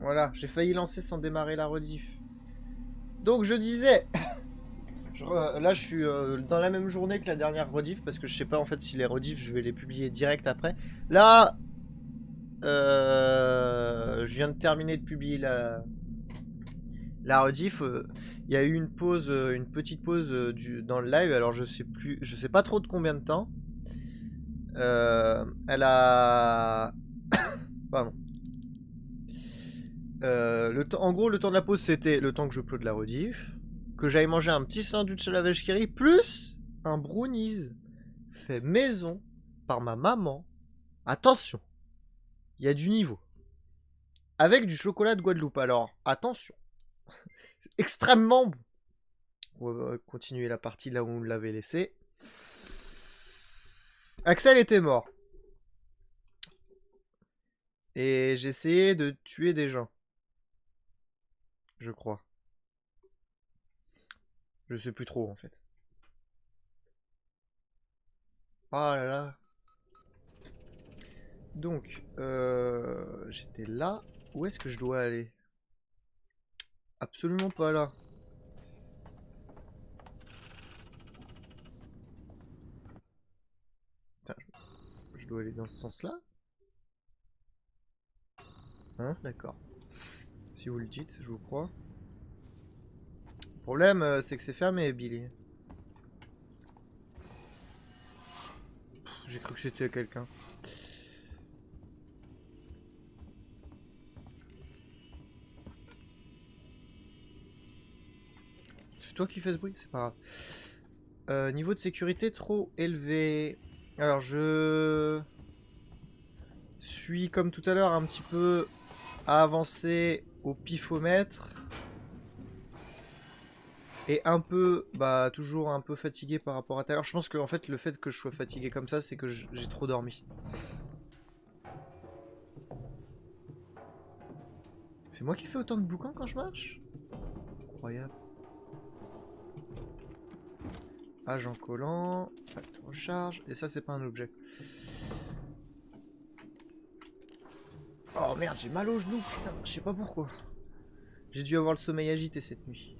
Voilà, j'ai failli lancer sans démarrer la rediff. Donc je disais, là je suis dans la même journée que la dernière rediff parce que je sais pas en fait si les rediffs je vais les publier direct après. Là, je viens de terminer de publier la rediff. Il y a eu une pause, une petite pause dans le live. Alors je sais plus, je sais pas trop de combien de temps. Elle a, pardon. En gros, le temps de la pause, c'était le temps que je upload la rediff, que j'aille manger un petit sandwich à la vache qui rit, plus un brownies fait maison par ma maman. Attention, il y a du niveau. Avec du chocolat de Guadeloupe. Alors, attention. C'est extrêmement bon. On va continuer la partie là où on l'avait laissé. Axel était mort. Et j'essayais de tuer des gens. Je crois. Je sais plus trop en fait. Ah là là. Donc, j'étais là. Où est-ce que je dois aller? Absolument pas là. Putain, je dois aller dans ce sens-là? Hein? D'accord. Si vous le dites, je vous crois. Le problème, c'est que c'est fermé, Billy. J'ai cru que c'était quelqu'un. C'est toi qui fais ce bruit? C'est pas grave. Niveau de sécurité trop élevé. Alors je suis comme tout à l'heure un petit peu à avancer au pifomètre. Et un peu, bah toujours un peu fatigué par rapport à tout à l'heure. Je pense que en fait le fait que je sois fatigué comme ça, c'est que j'ai trop dormi. C'est moi qui fais autant de bouquins quand je marche? Incroyable. Agent collant, facteur recharge, et ça c'est pas un objet. Oh merde, j'ai mal au genou, putain, je sais pas pourquoi. J'ai dû avoir le sommeil agité cette nuit.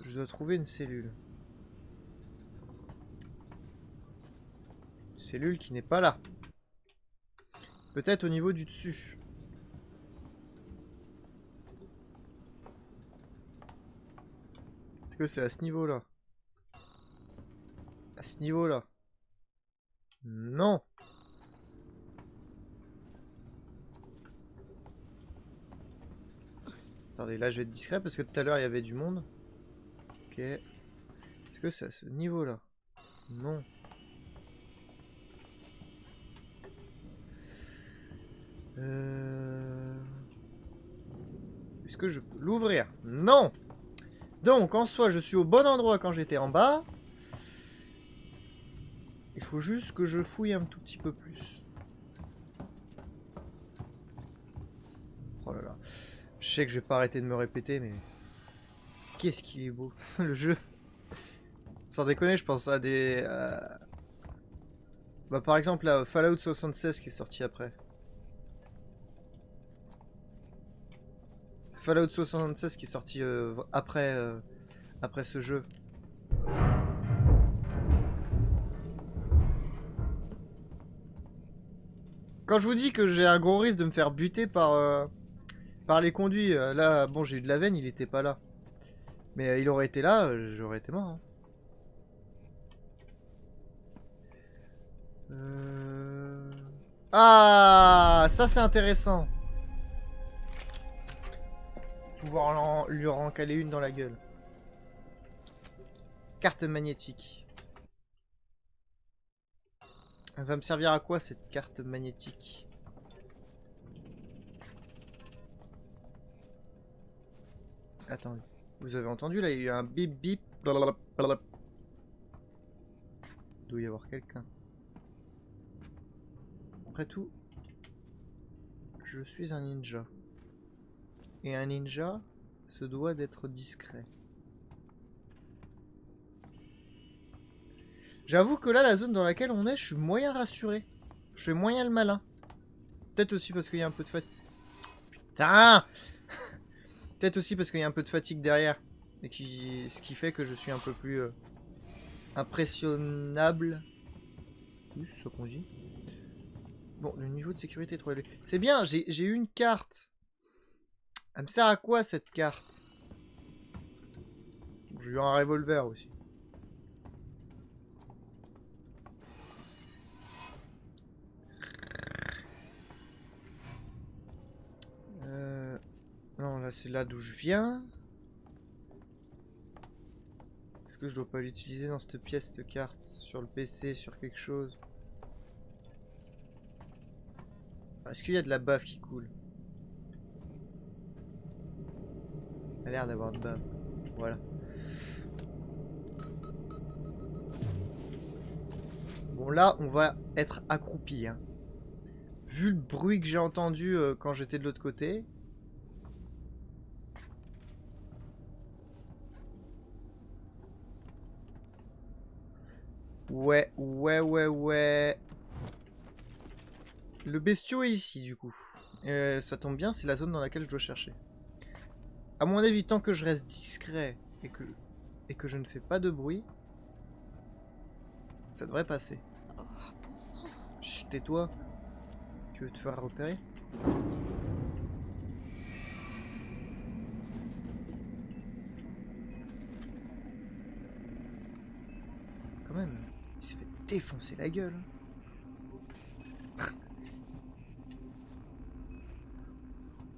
Je dois trouver une cellule. Une cellule qui n'est pas là. Peut-être au niveau du dessus. Est-ce que c'est à ce niveau-là? À ce niveau-là? Non. Attendez, là je vais être discret parce que tout à l'heure il y avait du monde. Ok. Est-ce que c'est à ce niveau-là? Non. Est-ce que je peux l'ouvrir? Non. Donc, en soi, je suis au bon endroit quand j'étais en bas. Il faut juste que je fouille un tout petit peu plus. Oh là là. Je sais que je vais pas arrêter de me répéter, mais... Qu'est-ce qui est beau, le jeu. Sans déconner, je pense à des... Bah, par exemple, là, Fallout 76 qui est sorti après. Fallout 76 qui est sorti après ce jeu. Quand je vous dis que j'ai un gros risque de me faire buter par les conduits, là, bon, j'ai eu de la veine, il était pas là. Mais il aurait été là, j'aurais été mort. Hein. Ah, ça c'est intéressant. Pouvoir lui en caler une dans la gueule. Carte magnétique. Elle va me servir à quoi cette carte magnétique? Attendez. Vous avez entendu là, il y a eu un bip bip. Blablabla. Il doit y avoir quelqu'un. Après tout, je suis un ninja. Et un ninja se doit d'être discret. J'avoue que là, la zone dans laquelle on est, je suis moyen rassuré. Je fais moyen le malin. Peut-être aussi parce qu'il y a un peu de fatigue. Putain. Peut-être aussi parce qu'il y a un peu de fatigue derrière. Et ce qui fait que je suis un peu plus impressionnable. Oui, c'est ça qu'on dit. Bon, le niveau de sécurité est trop élevé. C'est bien, j'ai eu une carte. Elle me sert à quoi cette carte? J'ai eu un revolver aussi. Non, là c'est là d'où je viens. Est-ce que je dois pas l'utiliser dans cette pièce, cette carte? Sur le PC, sur quelque chose? Est-ce qu'il y a de la bave qui coule? Il a l'air d'avoir de bave. Voilà. Bon là, on va être accroupi. Hein. Vu le bruit que j'ai entendu quand j'étais de l'autre côté. Ouais. Le bestiau est ici du coup. Ça tombe bien, c'est la zone dans laquelle je dois chercher. À mon avis, tant que je reste discret et que je ne fais pas de bruit, ça devrait passer. Oh, bon sang. Chut, tais-toi. Tu veux te faire repérer? Quand même, il s'est fait défoncer la gueule.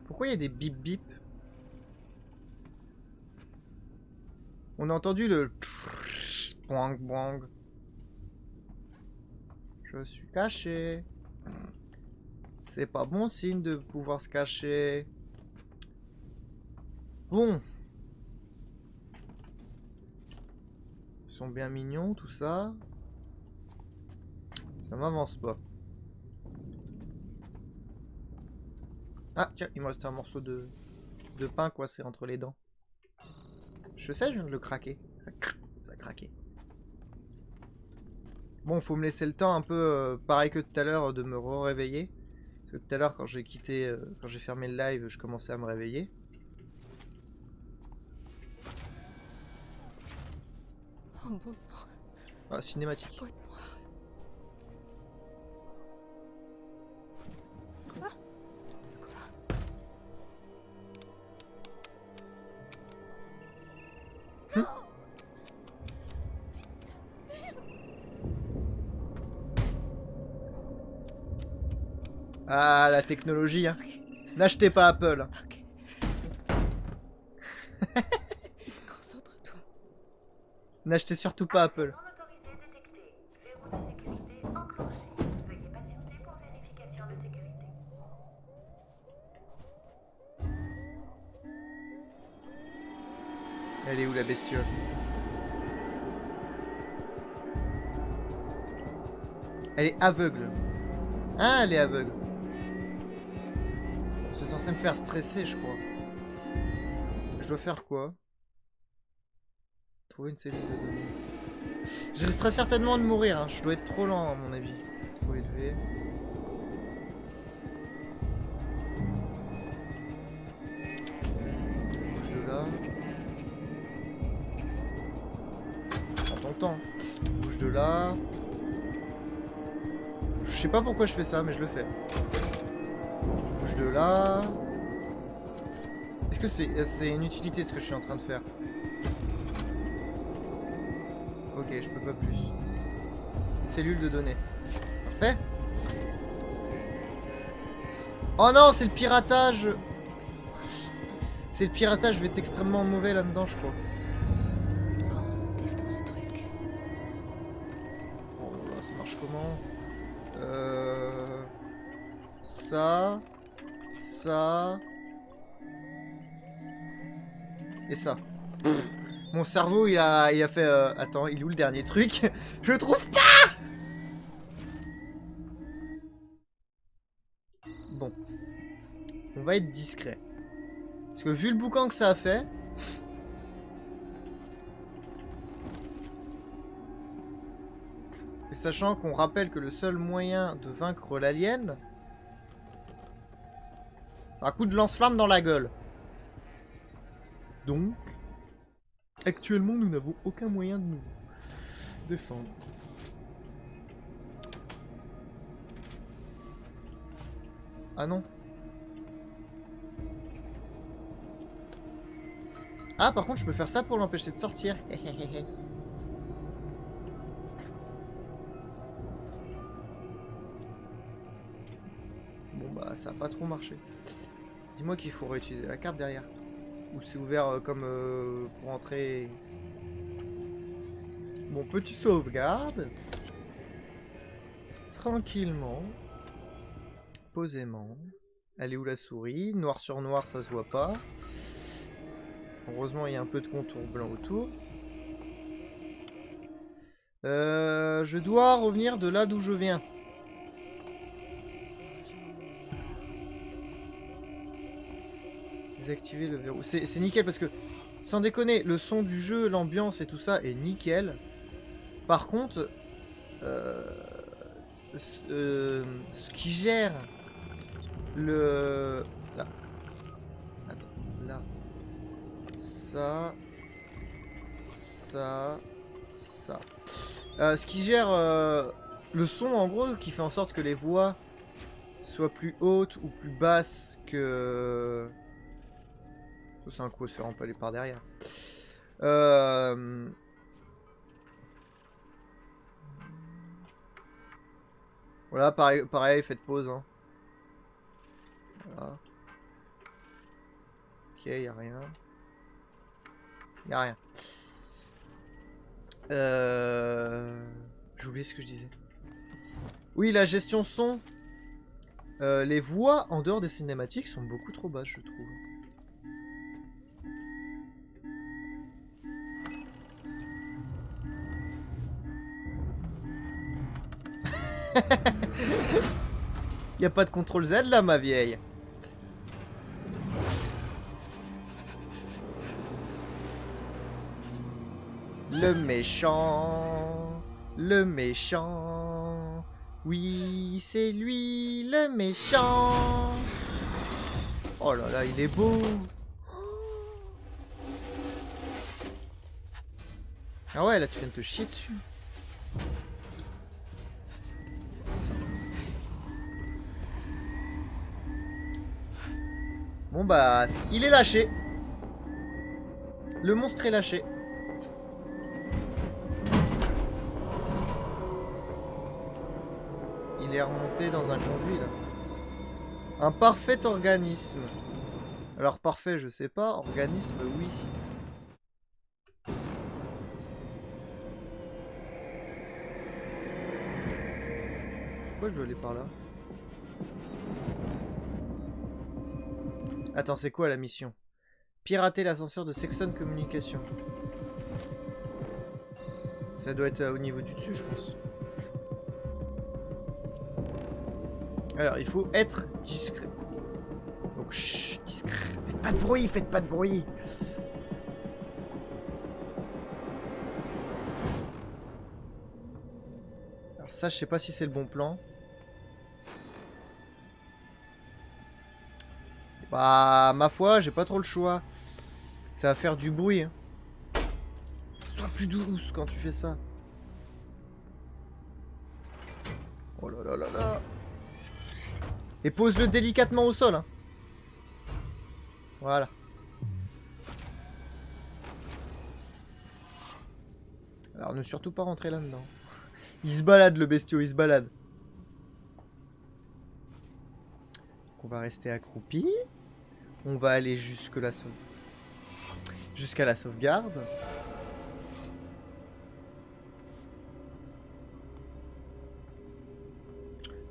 Pourquoi il y a des bip bip? On a entendu le boing boing. Je suis caché. C'est pas bon signe de pouvoir se cacher. Bon. Ils sont bien mignons, tout ça. Ça m'avance pas. Ah, tiens, il me reste un morceau de pain coincé entre les dents. Je sais, je viens de le craquer. Ça a craqué. Bon, faut me laisser le temps un peu, pareil que tout à l'heure, de me réveiller. Parce que tout à l'heure, quand j'ai quitté, quand j'ai fermé le live, je commençais à me réveiller. Oh bon sang. Ah, cinématique. Boîte noire. Quoi? Ah, la technologie, hein. N'achetez pas Apple. Ok. Concentre-toi. N'achetez surtout pas Apple. Autorisé détecté. Verrou de sécurité enclenché. Veuillez patienter pour vérification de sécurité. Elle est où la bestiole? Elle est aveugle. Ah, elle est aveugle. C'est censé me faire stresser, je crois. Je dois faire quoi? Trouver une cellule de données. Je risquerai certainement de mourir, hein. Je dois être trop lent à mon avis. Trop élevé. Bouge de là. Prends ton temps. Bouge de là. Je sais pas pourquoi je fais ça, mais je le fais. Bouge de là. Est-ce que c'est une utilité ce que je suis en train de faire? Ok, je peux pas plus. Cellule de données. Parfait. Oh non, c'est le piratage. C'est le piratage, je vais être extrêmement mauvais là-dedans, je crois. Bon, testons ce truc. Oh, ça marche comment? Ça. Ça. Et ça. Mon cerveau, il a fait... Attends, il est où le dernier truc? Je le trouve pas. Bon. On va être discret. Parce que vu le boucan que ça a fait... Sachant qu'on rappelle que le seul moyen de vaincre l'alien, c'est un coup de lance-flamme dans la gueule. Donc, actuellement, nous n'avons aucun moyen de nous défendre. Ah non. Ah, par contre, je peux faire ça pour l'empêcher de sortir. Bon, bah, ça a pas trop marché. Dis-moi qu'il faut réutiliser la carte derrière. Ou c'est ouvert comme pour entrer. Bon, petit sauvegarde. Tranquillement. Posément. Elle est où la souris? Noir sur noir, ça se voit pas. Heureusement, il y a un peu de contour blanc autour. Je dois revenir de là d'où je viens. Désactiver le verrou. C'est nickel parce que, sans déconner, le son du jeu, l'ambiance et tout ça est nickel. Par contre, ce qui gère le... Là. Attends, là. Ça. Ça. Ça. Ce qui gère le son, en gros, qui fait en sorte que les voix soient plus hautes ou plus basses que... C'est un coup à se faire empaler par derrière. Voilà, pareil, faites pause. Hein. Voilà. Ok, y a rien. Y a rien. J'ai oublié ce que je disais. Oui, la gestion son. Les voix en dehors des cinématiques sont beaucoup trop basses, je trouve. Y a pas de contrôle Z là, ma vieille. Le méchant. Le méchant. Oui, c'est lui, le méchant. Oh là là, il est beau. Ah ouais, là tu viens de te chier dessus. Bon bah, il est lâché. Le monstre est lâché. Il est remonté dans un conduit là. Un parfait organisme. Alors parfait, je sais pas. Organisme, oui. Pourquoi je dois aller par là? Attends, c'est quoi la mission? Pirater l'ascenseur de Sexton Communication. Ça doit être au niveau du dessus, je pense. Alors, il faut être discret. Donc, chut, discret. Faites pas de bruit, faites pas de bruit. Alors ça, je sais pas si c'est le bon plan. Bah, ma foi, j'ai pas trop le choix. Ça va faire du bruit. Hein. Sois plus douce quand tu fais ça. Oh là là là là. Et pose-le délicatement au sol. Hein. Voilà. Alors ne surtout pas rentrer là-dedans. Il se balade le bestiau, il se balade. On va rester accroupi. On va aller jusqu'à la sauvegarde.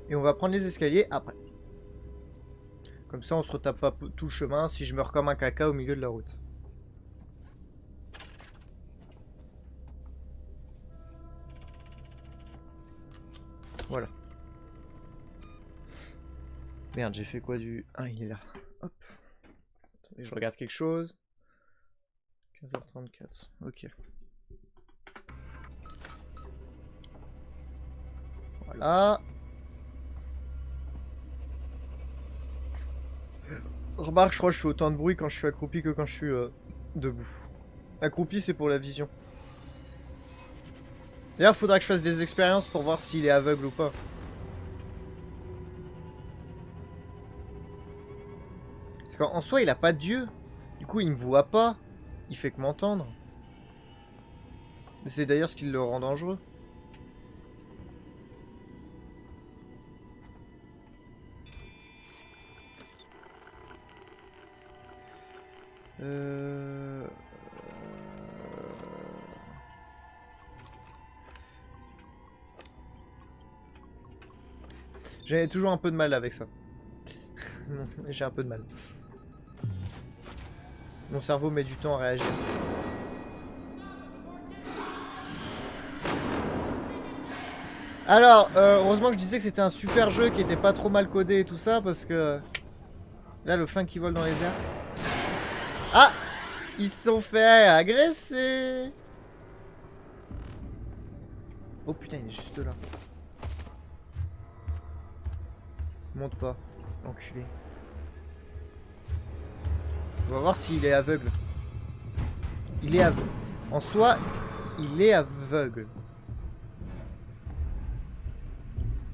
Et on va prendre les escaliers après. Comme ça, on se retape pas tout le chemin si je meurs comme un caca au milieu de la route. Voilà. Merde, j'ai fait quoi du... Ah, il est là. Hop. Attendez, je regarde quelque chose. 15h34. Ok. Ah. Remarque, je crois que je fais autant de bruit quand je suis accroupi que quand je suis debout. Accroupi, c'est pour la vision. D'ailleurs, faudra que je fasse des expériences pour voir s'il est aveugle ou pas. Parce qu'en soi, il a pas d'yeux. Du coup, il me voit pas. Il fait que m'entendre. C'est d'ailleurs ce qui le rend dangereux. J'ai toujours un peu de mal avec ça. J'ai un peu de mal. Mon cerveau met du temps à réagir. Alors, heureusement que je disais que c'était un super jeu qui était pas trop mal codé et tout ça, parce que... Là, le flingue qui vole dans les airs. Ah! Ils se sont fait agresser! Oh putain, il est juste là. Monte pas, enculé. On va voir s'il est aveugle. Il est aveugle. En soi, il est aveugle.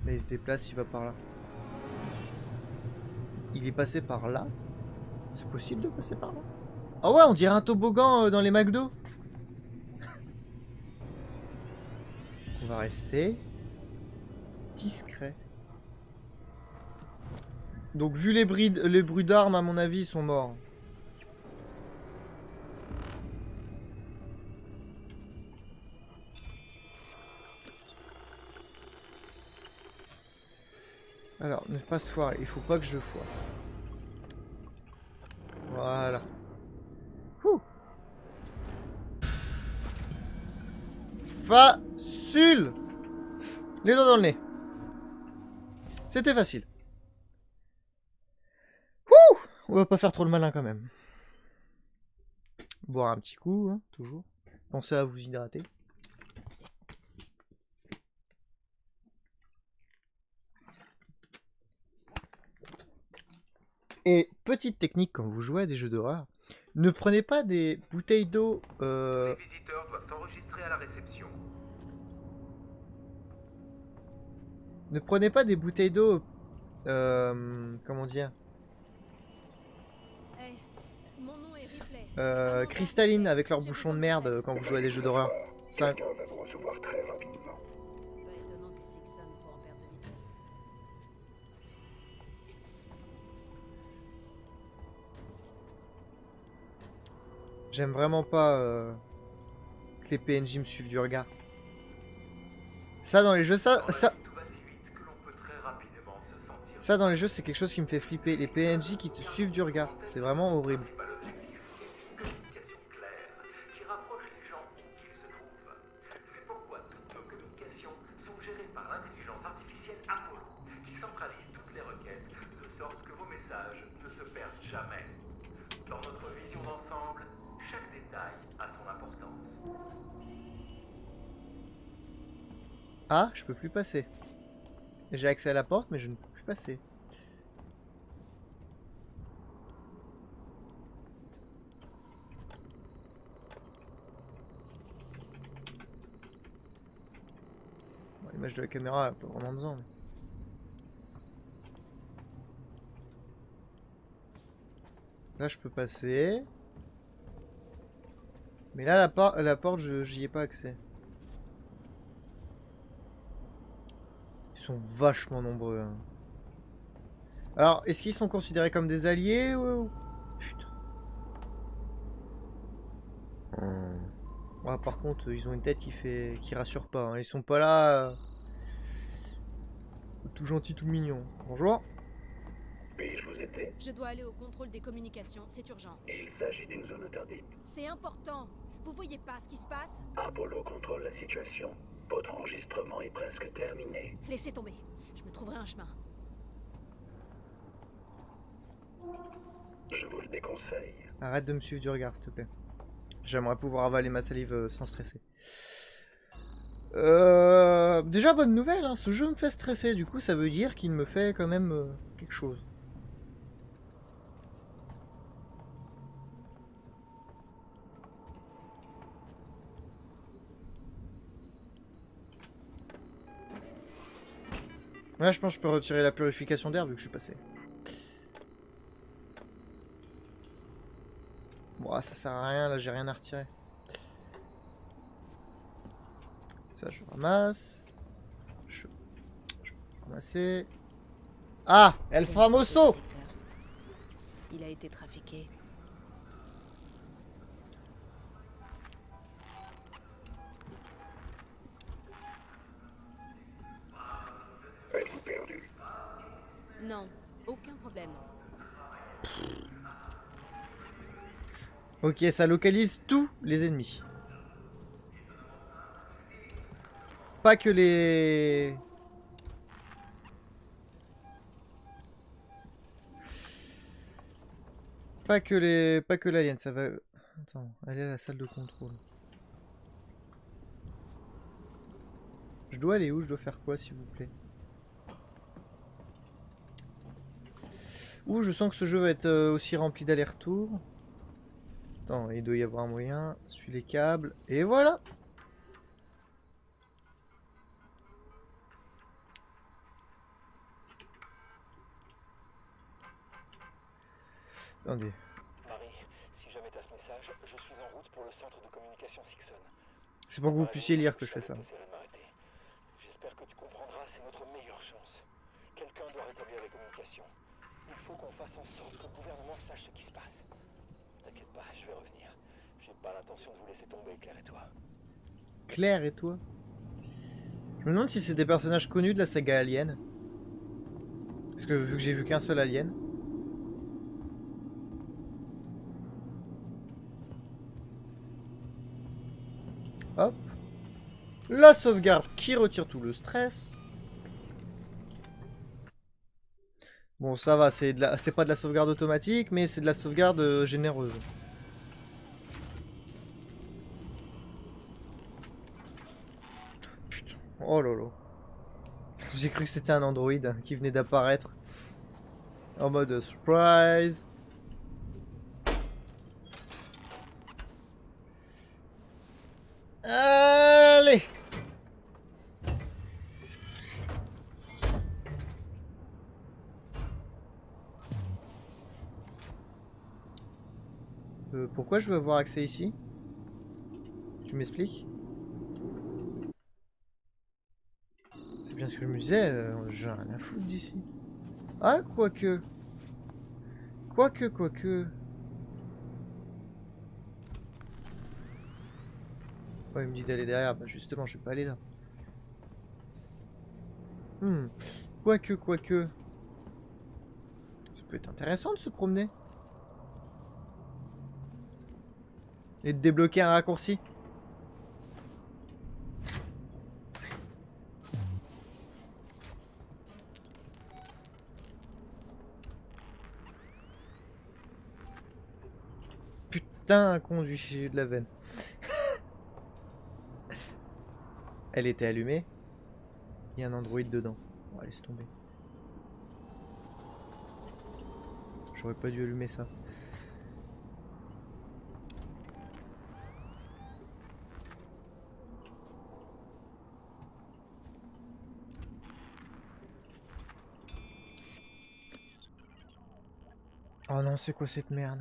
Là, il se déplace, il va par là. Il est passé par là? C'est possible de passer par là? Ah ouais, on dirait un toboggan dans les McDo. On va rester discret. Donc vu les bruits d'armes, à mon avis, ils sont morts. Alors, ne pas se foirer. Il faut pas que je le foire. Voilà. Ouh. Facile. Les doigts dans le nez. C'était facile. Ouh. On va pas faire trop le malin quand même. Boire un petit coup, hein, toujours. Pensez à vous hydrater. Et petite technique quand vous jouez à des jeux d'horreur, ne prenez pas des bouteilles d'eau. Les visiteurs doivent s'enregistrer à la réception. Ne prenez pas des bouteilles d'eau. Comment dire, Hey, mon nom est Ripley. cristallines avec leur bouchon de merde quand vous jouez à des jeux d'horreur. Ça, Quelqu'un va vous recevoir très rapidement. Pas étonnant que Sixon soit en perte de vitesse. j'aime vraiment pas que les PNJ me suivent du regard. Ça dans les jeux, Tout va si vite que l'on peut très rapidement se sentir. ça dans les jeux, c'est quelque chose qui me fait flipper. Les PNJ qui te suivent du regard, c'est vraiment horrible. Pas l'objectif. Une communication claire qui rapproche les gens où qu'ils se trouvent. C'est pourquoi toutes nos communications sont gérées par l'intelligence artificielle Apollo, qui centralise toutes les requêtes de sorte que vos messages ne se perdent jamais. Dans notre vision d'ensemble, chaque détail a son importance. Ah, je peux plus passer. J'ai accès à la porte, mais je ne peux plus passer. Bon, l'image de la caméra, pas vraiment besoin. Là, je peux passer. Mais là, la porte, j'y ai pas accès. Ils sont vachement nombreux. Hein. Alors, est-ce qu'ils sont considérés comme des alliés ou... Putain. Ouais, par contre, ils ont une tête qui rassure pas. Hein. Ils sont pas là... tout gentils, tout mignons. Bonjour. Puis-je vous aider? Je dois aller au contrôle des communications, c'est urgent. Il s'agit d'une zone interdite. C'est important. Vous voyez pas ce qui se passe? Apollo contrôle la situation. Votre enregistrement est presque terminé. Laissez tomber. Je me trouverai un chemin. Je vous le déconseille. Arrête de me suivre du regard, s'il te plaît. J'aimerais pouvoir avaler ma salive sans stresser. Déjà, bonne nouvelle, hein, ce jeu me fait stresser. Du coup, ça veut dire qu'il me fait quand même quelque chose. Ouais, je pense que je peux retirer la purification d'air vu que je suis passé. Bon, ça sert à rien, là j'ai rien à retirer. Ça je ramasse. Je peux ramasser. Ah, El C'est Famoso! le détecteur. Il a été trafiqué. Êtes-vous perdu? Non, aucun problème. Ok, ça localise tous les ennemis. Pas que les... Pas que l'alien, ça va... Attends, aller à la salle de contrôle. Je dois aller où? Je dois faire quoi, s'il vous plaît? Ouh, je sens que ce jeu va être aussi rempli d'allers-retours. Attends, il doit y avoir un moyen. Suis les câbles. Et voilà! Attendez. Marie, si jamais t'as ce message, je suis en route pour le centre de communication Sixon. C'est pour que vous puissiez lire que je fais ça. J'espère que tu comprendras, c'est notre meilleure chance. Quelqu'un doit rétablir les communications. Il faut qu'on fasse en sorte que le gouvernement sache ce qui se passe. T'inquiète pas, je vais revenir. J'ai pas l'intention de vous laisser tomber, Claire et toi. Claire et toi? Je me demande si c'est des personnages connus de la saga Alien. Parce que vu que j'ai vu qu'un seul Alien. Hop. La sauvegarde qui retire tout le stress. Bon, ça va, c'est pas de la sauvegarde automatique, mais c'est de la sauvegarde généreuse. Putain. Oh là là. J'ai cru que c'était un androïde qui venait d'apparaître. En mode surprise. Allez! Pourquoi je veux avoir accès ici? Tu m'expliques? C'est bien ce que je me disais, j'ai rien à foutre d'ici. Ah, quoique. Quoique. Ouais, il me dit d'aller derrière, bah justement, je vais pas aller là. Quoique. Ça peut être intéressant de se promener. Et de débloquer un raccourci. Putain, conduit, j'ai eu de la veine. Elle était allumée. Il y a un androïde dedans. Oh, laisse tomber. J'aurais pas dû allumer ça. Oh non, c'est quoi cette merde?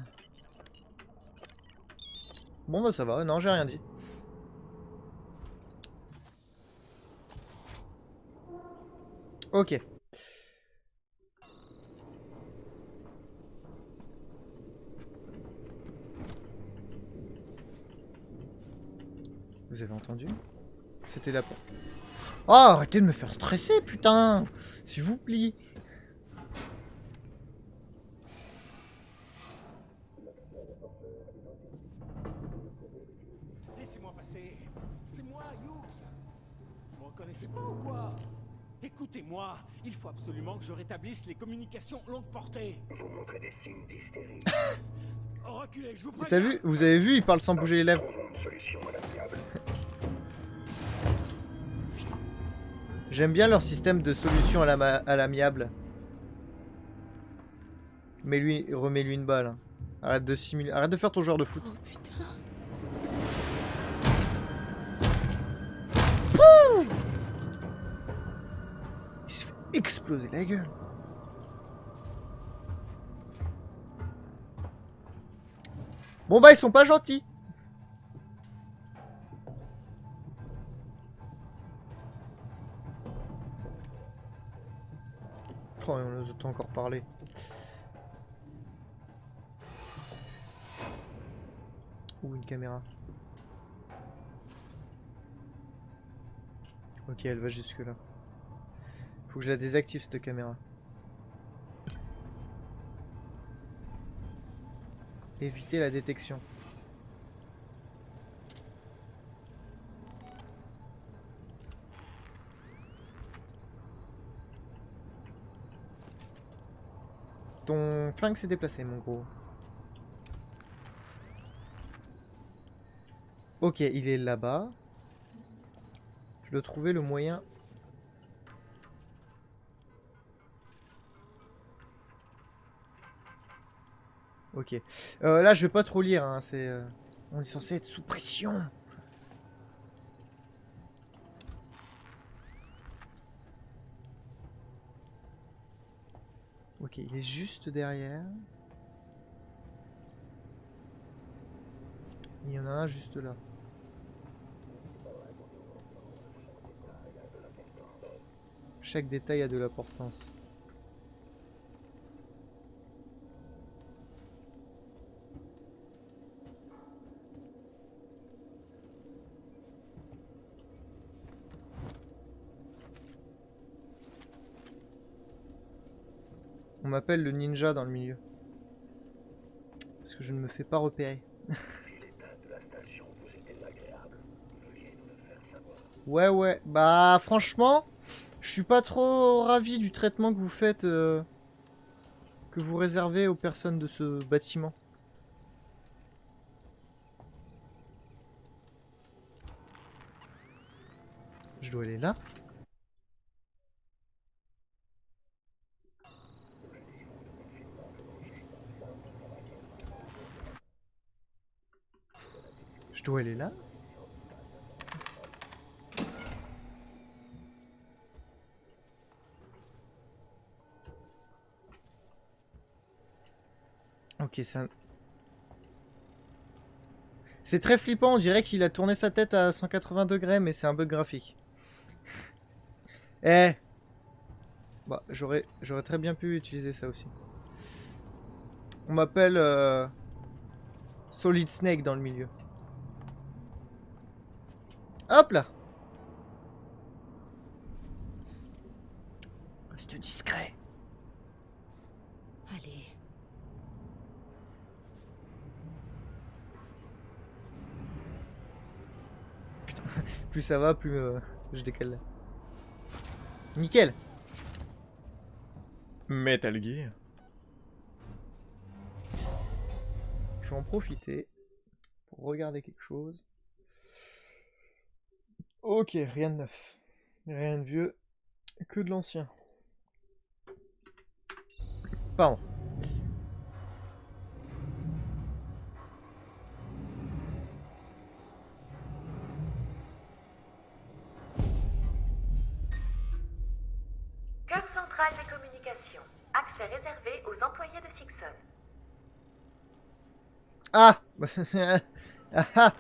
Bon bah ça va, non j'ai rien dit. Ok. Vous avez entendu? C'était la... Oh, arrêtez de me faire stresser, putain! S'il vous plaît. Laissez-moi passer. C'est moi, Hughes. Vous me reconnaissez pas ou quoi? Écoutez-moi, il faut absolument que je rétablisse les communications longue portée. Vous montrez des signes d'hystérie. Reculez, je vous T'as préviens. vu? Vous avez vu, il parle sans bouger les lèvres. Trouvons une solution à l'amiable. J'aime bien leur système de solution à l'amiable. Mais lui, remets-lui une balle. Hein. Arrête de simuler. Arrête de faire ton joueur de foot. Oh putain. Il se fait exploser la gueule. Bon bah ils sont pas gentils. Oh, on nous a encore parlé. Ou une caméra. Ok, elle va jusque là. Faut que je la désactive cette caméra. Éviter la détection. Ton flingue s'est déplacé, mon gros. Ok, il est là-bas. Je dois trouver le moyen. Ok. Là, je vais pas trop lire. Hein, on est censé être sous pression. Ok, il est juste derrière. Il y en a un juste là. Chaque détail a de l'importance. On m'appelle le ninja dans le milieu. Parce que je ne me fais pas repérer. Si l'état de la station vous est désagréable, veuillez nous le faire savoir. Ouais. Bah franchement, je suis pas trop ravi du traitement que vous faites, que vous réservez aux personnes de ce bâtiment. Je dois aller là. Je dois aller là. Ok, ça... C'est très flippant, on dirait qu'il a tourné sa tête à 180 degrés, mais c'est un bug graphique. Eh bah, j'aurais très bien pu utiliser ça aussi. On m'appelle Solid Snake dans le milieu. Hop là. Reste discret. Allez. Plus ça va, plus je décale. Nickel. Metal Gear. Je vais en profiter pour regarder quelque chose. Ok, rien de neuf. Rien de vieux. Que de l'ancien. Pardon. Cœur central des communications. Accès réservé aux employés de Sixon. Ah. Ah ah.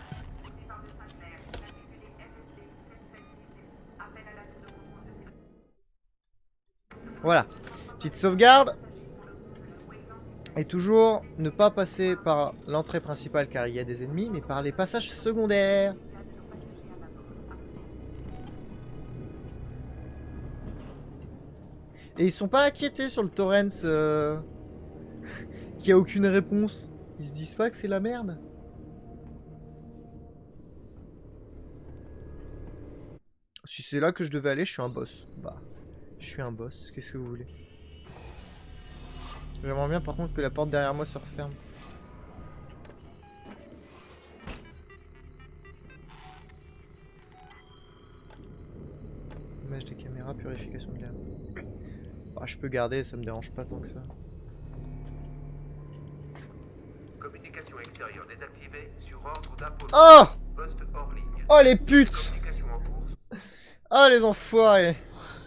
Voilà. Petite sauvegarde. Et toujours ne pas passer par l'entrée principale car il y a des ennemis, mais par les passages secondaires. Et ils sont pas inquiétés sur le Torrens qui a aucune réponse. Ils se disent pas que c'est la merde. Si c'est là que je devais aller, je suis un boss. Bah, je suis un boss. Qu'est-ce que vous voulez? J'aimerais bien par contre que la porte derrière moi se referme. Image des caméras Bah, je peux garder, ça me dérange pas tant que ça. Communication extérieure désactivée sur ordre d'Apollo. Oh! Poste hors ligne. Oh les putes! Communication en cours. Oh les enfoirés!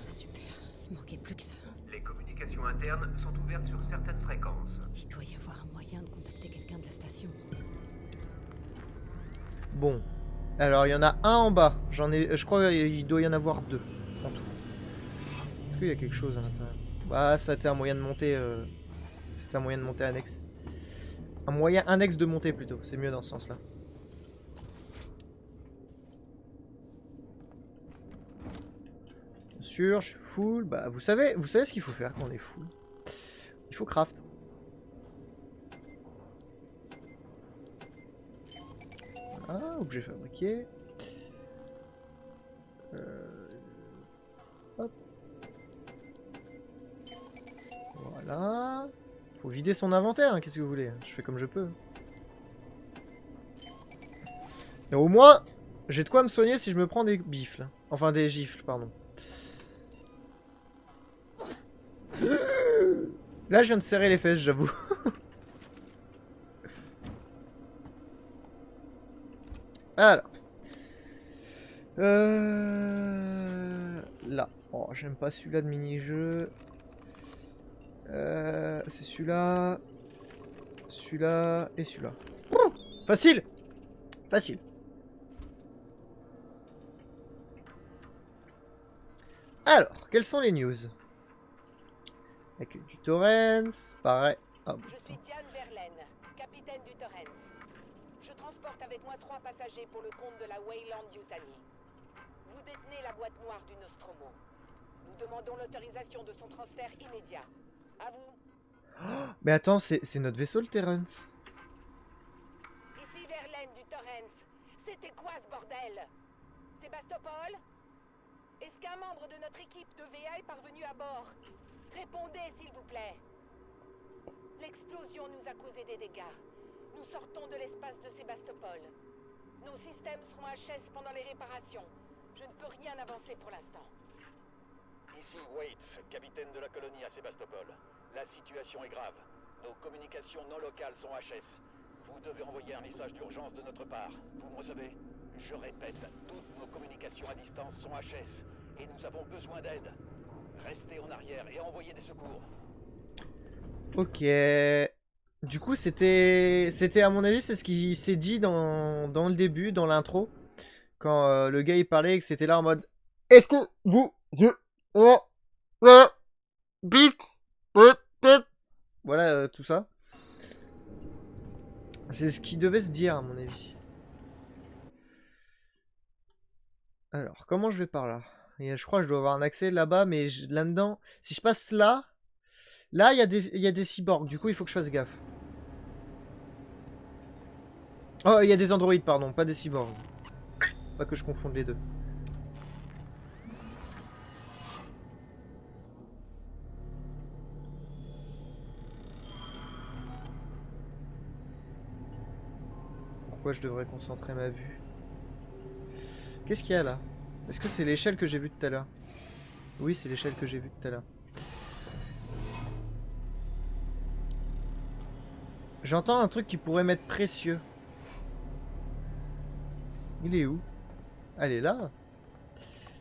Super, il manquait plus que ça. Les communications internes sont ouvertes sur certaines fréquences. Il doit y avoir un moyen de contacter quelqu'un de la station. Bon. Alors il y en a un en bas. Je crois qu'il doit y en avoir deux en tout. Est-ce qu'il y a quelque chose à l'intérieur? Bah ça a été un moyen de monter. C'était un moyen de monter annexe. Un moyen annexe de monter plutôt. C'est mieux dans ce sens-là. Bien sûr, je suis full. Bah vous savez ce qu'il faut faire quand on est full. Il faut craft. Ah, objet fabriqué. Hop. Voilà. Faut vider son inventaire, hein, qu'est-ce que vous voulez? Je fais comme je peux. Et au moins, j'ai de quoi me soigner si je me prends des bifles. Enfin, des gifles, pardon. Là, je viens de serrer les fesses, j'avoue. Alors. Là. Oh, j'aime pas celui-là de mini-jeu. C'est celui-là. Celui-là et celui-là. Oh, facile! Facile. Alors, quelles sont les news? Avec du Torrens, pareil. Ah, Je suis Diane Verlaine, capitaine du Torrens. Je transporte avec moi 3 passagers pour le compte de la Weyland Yutani. Vous détenez la boîte noire du Nostromo. Nous demandons l'autorisation de son transfert immédiat. À vous. oh, mais attends, c'est notre vaisseau le Terrence. Ici Verlaine du Torrens. C'était quoi ce bordel? Sébastopol? Est-ce qu'un membre de notre équipe de VA est parvenu à bord? Répondez, s'il vous plaît. L'explosion nous a causé des dégâts. Nous sortons de l'espace de Sébastopol. Nos systèmes seront HS pendant les réparations. Je ne peux rien avancer pour l'instant. Ici Waits, capitaine de la colonie à Sébastopol. La situation est grave. Nos communications non locales sont HS. Vous devez envoyer un message d'urgence de notre part. Vous me recevez? Je répète, toutes nos communications à distance sont HS. Et nous avons besoin d'aide. Restez en arrière et envoyez des secours. Ok. Du coup, c'était à mon avis, c'est ce qui s'est dit dans le début, dans l'intro. Quand le gars il parlait et que c'était là en mode est-ce que vous... Voilà, tout ça. C'est ce qui devait se dire à mon avis. Alors, comment je vais par là? Et je crois que je dois avoir un accès là-bas, mais là-dedans, si je passe là, là il y a des cyborgs, du coup il faut que je fasse gaffe. Oh, il y a des androïdes, pardon, pas des cyborgs. Pas que je confonde les deux. Pourquoi je devrais concentrer ma vue? Qu'est-ce qu'il y a là? Est-ce que c'est l'échelle que j'ai vue tout à l'heure? Oui, c'est l'échelle que j'ai vue tout à l'heure. J'entends un truc qui pourrait m'être précieux. Il est où? Ah, elle est là?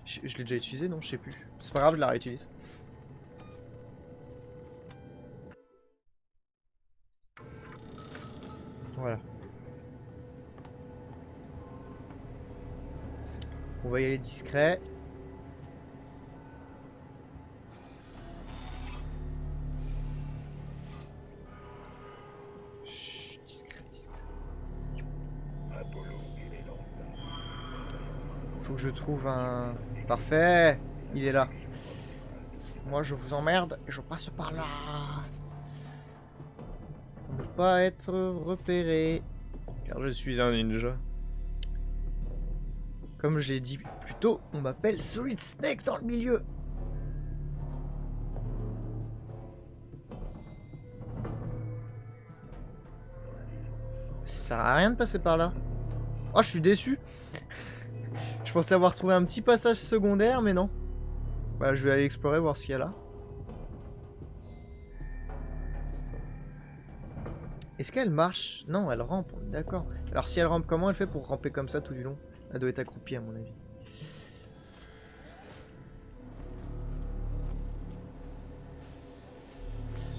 Je l'ai déjà utilisé, non? Je sais plus. C'est pas grave, je la réutilise. Voilà. On va y aller discret. Chut, discret, discret. Faut que je trouve un... Parfait. Il est là. Moi, je vous emmerde et je passe par là. Pour ne pas être repéré. Car je suis un ninja. Comme j'ai dit plus tôt, on m'appelle Solid Snake dans le milieu. Ça sert à rien de passer par là. Oh, je suis déçu. Je pensais avoir trouvé un petit passage secondaire, mais non. Bah, je vais aller explorer, voir ce qu'il y a là. Est-ce qu'elle marche? Non, elle rampe, on est d'accord. Alors si elle rampe, comment elle fait pour ramper comme ça tout du long? Elle doit être accroupie à mon avis.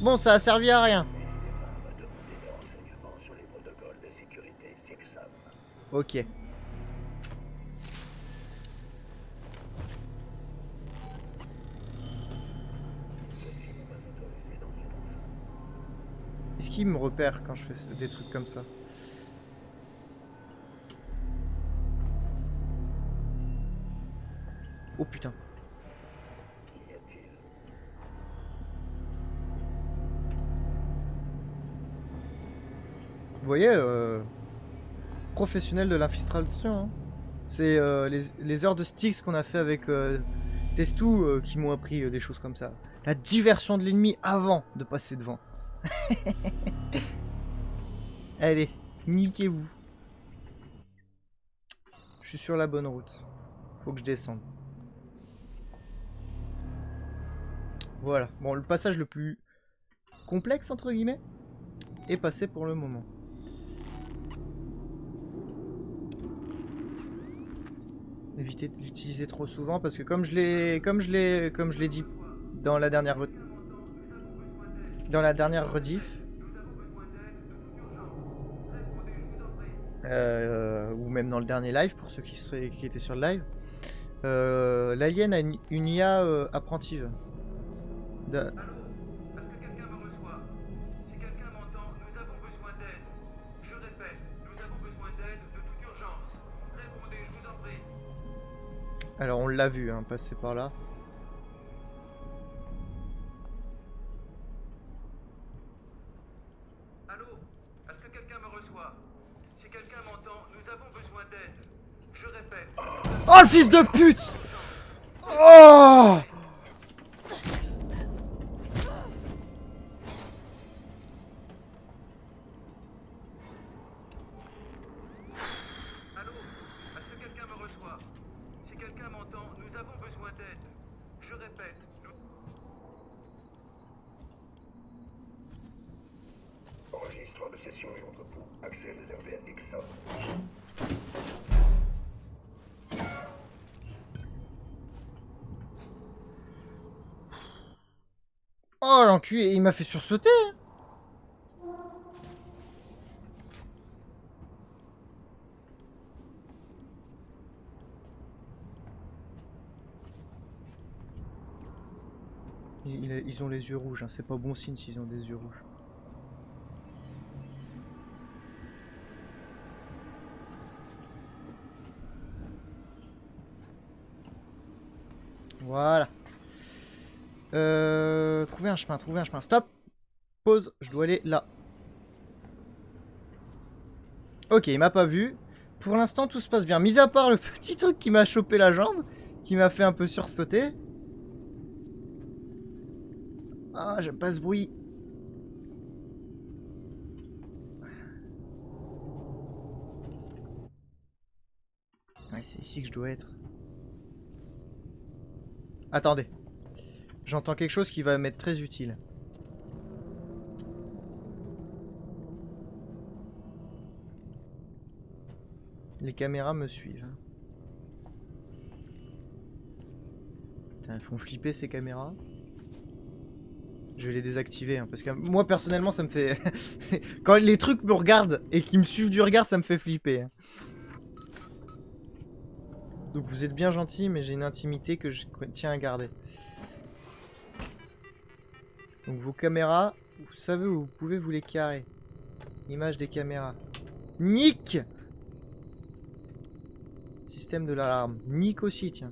Bon, ça a servi à rien. N'hésitez pas à me demander des renseignements sur les protocoles de sécurité SIGSAM. Ok. Ceci n'est pas autorisé dans cette enceinte. Est-ce qu'il me repère quand je fais des trucs comme ça? Oh putain. Qu'y a-t-il? Vous voyez, professionnel de l'infiltration, hein. C'est les heures de sticks qu'on a fait avec Testou qui m'ont appris des choses comme ça. La diversion de l'ennemi avant de passer devant. Allez, niquez-vous. Je suis sur la bonne route. Faut que je descende. Voilà. Bon, le passage le plus complexe, entre guillemets, est passé pour le moment. Éviter de l'utiliser trop souvent parce que comme je l'ai dit dans la dernière rediff, ou même dans le dernier live pour ceux qui étaient sur le live, l'alien a une IA apprentive. Allô? Est-ce que quelqu'un me reçoit? Si quelqu'un m'entend, nous avons besoin d'aide. Je répète, nous avons besoin d'aide de toute urgence. Répondez, je vous en prie. Alors on l'a vu, hein, passer par là. Allô? Est-ce que quelqu'un me reçoit? Si quelqu'un m'entend, nous avons besoin d'aide. Je répète. Oh le fils de pute! Oh! Allô? Est-ce que quelqu'un me reçoit? Si quelqu'un m'entend, nous avons besoin d'aide. Je répète. Registre de session et entrepôt. Accès réservé à Dixon. Oh l'enculé, il m'a fait sursauter! Ils ont les yeux rouges, hein. C'est pas bon signe s'ils ont des yeux rouges. Voilà. Trouver un chemin. Stop! Pause, je dois aller là. Ok, il m'a pas vu. Pour l'instant, tout se passe bien. Mis à part le petit truc qui m'a chopé la jambe, qui m'a fait un peu sursauter. Ah, j'aime pas ce bruit. Ouais, c'est ici que je dois être. Attendez. J'entends quelque chose qui va m'être très utile. Les caméras me suivent. Putain, elles font flipper ces caméras. Je vais les désactiver, hein, parce que moi personnellement ça me fait... Quand les trucs me regardent et qui me suivent du regard, ça me fait flipper. Hein. Donc vous êtes bien gentils, mais j'ai une intimité que je tiens à garder. Donc vos caméras, vous savez où vous pouvez vous les carrer. Image des caméras. Nick! Système de l'alarme. Nick aussi, tiens.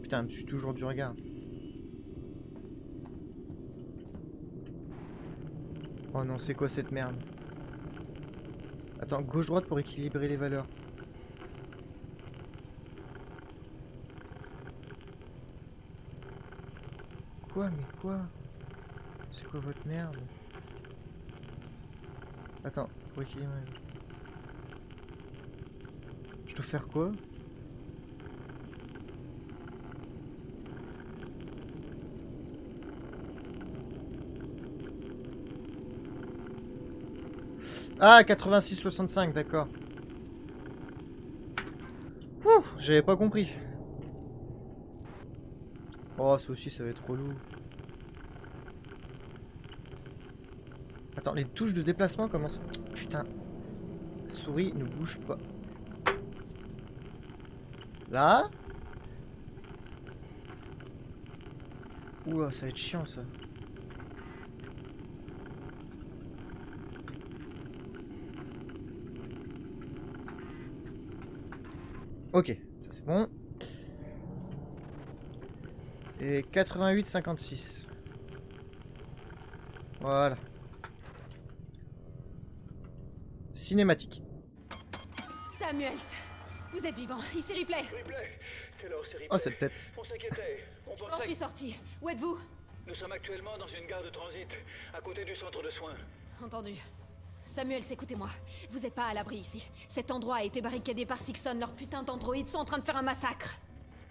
Putain, je suis toujours du regard. Oh non, c'est quoi cette merde? Attends, gauche-droite pour équilibrer les valeurs. Quoi? Mais quoi? C'est quoi votre merde? Attends, pour équilibrer. Je dois faire quoi? Ah, 86-65, d'accord. Ouh, j'avais pas compris. Oh, ça aussi, ça va être relou. Attends, les touches de déplacement commencent... Putain. Souris ne bouge pas. Là. Oula, ça va être chiant, ça. Ok, ça c'est bon. Et 88-56. Voilà. Cinématique. Samuels, vous êtes vivant. Ici Ripley. Ripley, quelle heure c'est Ripley? Oh, cette tête. On s'inquiétait. On J'en pensait... suis sorti. Où êtes-vous? Nous sommes actuellement dans une gare de transit, à côté du centre de soins. Entendu. Samuels, écoutez-moi. Vous n'êtes pas à l'abri ici. Cet endroit a été barricadé par Sixon. Leurs putains d'androïdes sont en train de faire un massacre.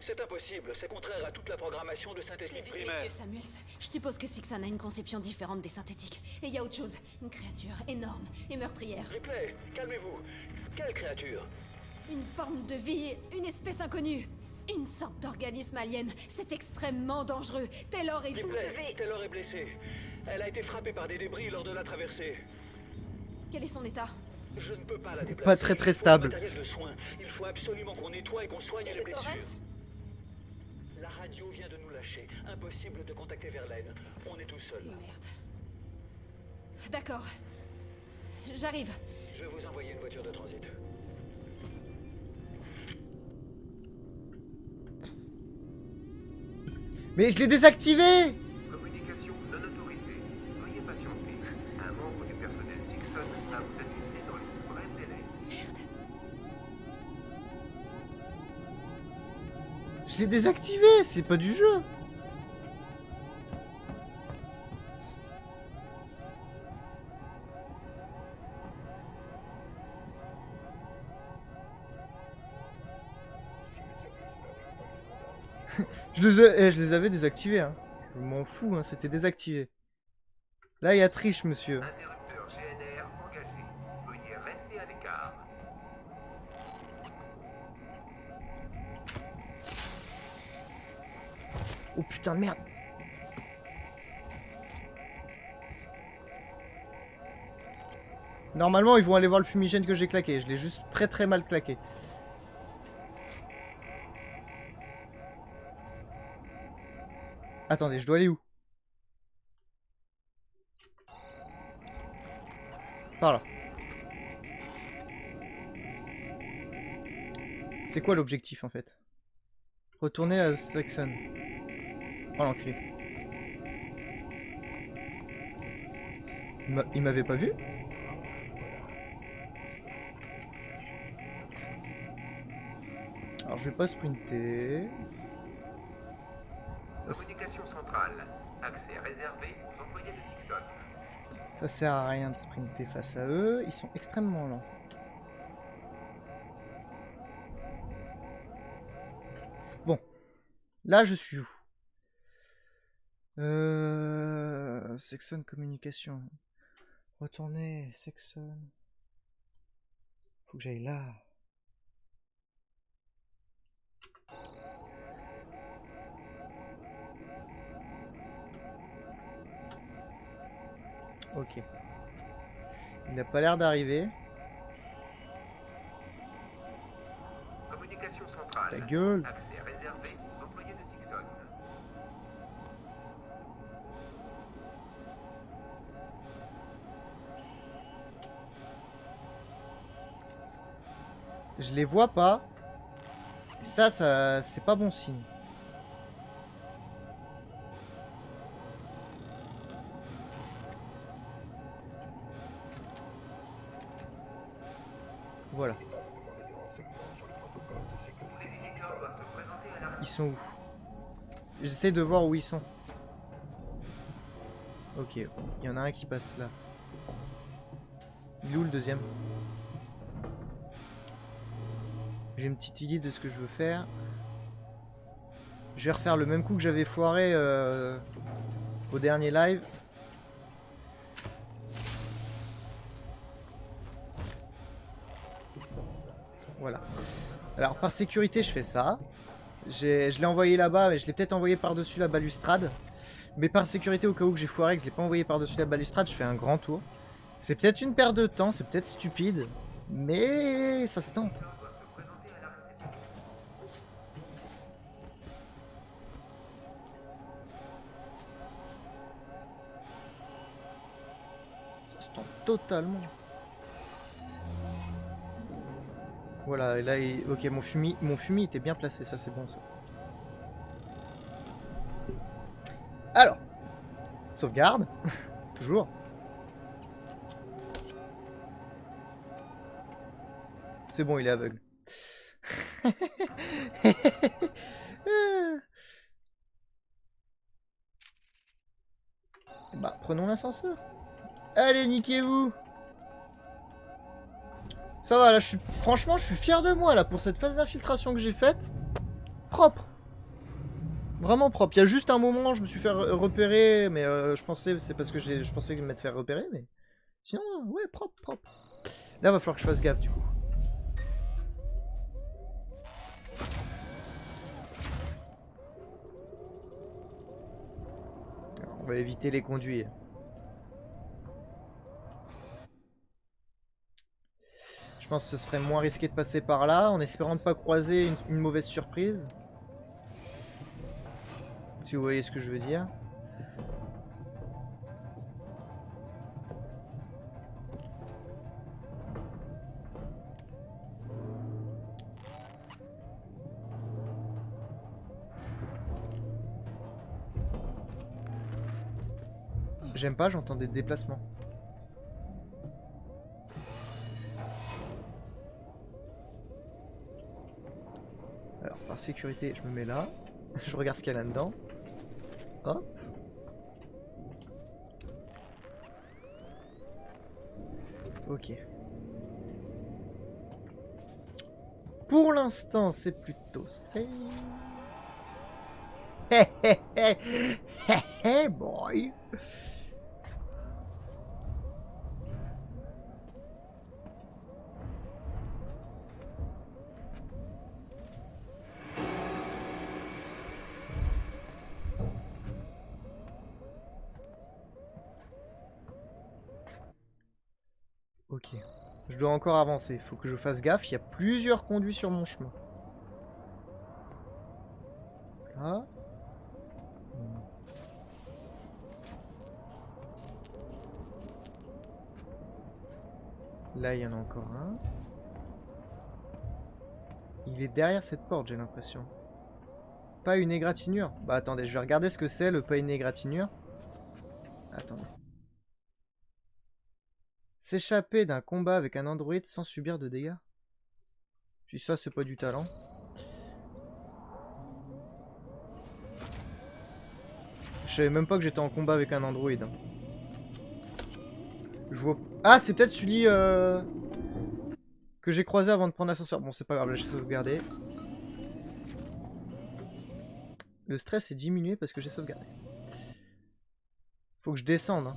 C'est impossible, c'est contraire à toute la programmation de synthétique primaire. Monsieur Samuels, je suppose que Sixon a une conception différente des synthétiques. Et il y a autre chose. Une créature énorme et meurtrière. Ripley, calmez-vous. Quelle créature? Une forme de vie, une espèce inconnue. Une sorte d'organisme alien. C'est extrêmement dangereux. Taylor est... Ripley, Taylor est blessée. Elle a été frappée par des débris lors de la traversée. Quel est son état? Je ne peux pas la déplacer. Pas très Il faut stable. du matériel de soins. Il faut absolument qu'on nettoie et qu'on soigne les blessures. Torrance? La radio vient de nous lâcher. Impossible de contacter Verlaine. On est tout seul. Merde. D'accord. J'arrive. Je vais vous envoyer une voiture de transit. Mais je l'ai désactivé! Communication non autorisée. Veuillez patienter. Un membre du personnel Dixon va vous assister dans le plus bref délai. Je l'ai désactivé, c'est pas du jeu. je les avais désactivés. Hein. Je m'en fous, hein, c'était désactivé. Là, il y a triche, monsieur. Interrupteur GNR engagé. Veuillez rester à l'écart. Oh putain, merde. Normalement, ils vont aller voir le fumigène que j'ai claqué. Je l'ai juste très mal claqué. Attendez, je dois aller où? Par là. C'est quoi l'objectif en fait? Retourner à Saxon. Oh l'enculé. Il m'avait pas vu? Alors je vais pas sprinter. Communication centrale. Accès réservé aux employés de Dixon. Ça sert à rien de sprinter face à eux. Ils sont extrêmement lents. Bon. Là je suis où? Saxon communication. Retourner, Saxon. Faut que j'aille là. Ok. Il n'a pas l'air d'arriver. Communication centrale. Ta gueule. Accès réservé aux employés de Dixon. Je les vois pas. Ça c'est pas bon signe. Voilà. Ils sont où? J'essaie de voir où ils sont. Ok, il y en a un qui passe là. Il est où le deuxième? J'ai une petite idée de ce que je veux faire. Je vais refaire le même coup que j'avais foiré au dernier live. Voilà. Alors par sécurité je fais ça. Je l'ai envoyé là-bas, mais je l'ai peut-être envoyé par-dessus la balustrade. Mais par sécurité, au cas où que j'ai foiré, que je l'ai pas envoyé par-dessus la balustrade, je fais un grand tour. C'est peut-être une perte de temps, c'est peut-être stupide, mais ça se tente. Ça se tente totalement. Voilà, et là, ok, mon fumier était bien placé, ça c'est bon ça. Alors, sauvegarde, toujours. C'est bon, il est aveugle. Bah, prenons l'ascenseur. Allez, niquez-vous. Ça va, là, franchement, je suis fier de moi, là, pour cette phase d'infiltration que j'ai faite. Propre. Vraiment propre. Il y a juste un moment, je me suis fait repérer, mais je pensais, c'est parce que je pensais m'être fait repérer, mais... Sinon, ouais, propre, propre. Là, va falloir que je fasse gaffe, du coup. Alors, on va éviter les conduits. Je pense que ce serait moins risqué de passer par là, en espérant ne pas croiser une mauvaise surprise. Si vous voyez ce que je veux dire. J'aime pas, j'entends des déplacements. Alors, par sécurité, je me mets là. Je regarde ce qu'il y a là-dedans. Hop. Ok. Pour l'instant, c'est plutôt safe. Hé hé hé hé hé boy. Ok. Je dois encore avancer. Faut que je fasse gaffe. Il y a plusieurs conduits sur mon chemin. Là. Là, il y en a encore un. Il est derrière cette porte, j'ai l'impression. Pas une égratignure. Bah attendez, je vais regarder ce que c'est le pas une égratignure. Attendez. S'échapper d'un combat avec un androïde sans subir de dégâts. Si ça, c'est pas du talent. Je savais même pas que j'étais en combat avec un androïde. Hein. Je vois... Ah, c'est peut-être celui que j'ai croisé avant de prendre l'ascenseur. Bon, c'est pas grave, là j'ai sauvegardé. Le stress est diminué parce que j'ai sauvegardé. Faut que je descende. Hein.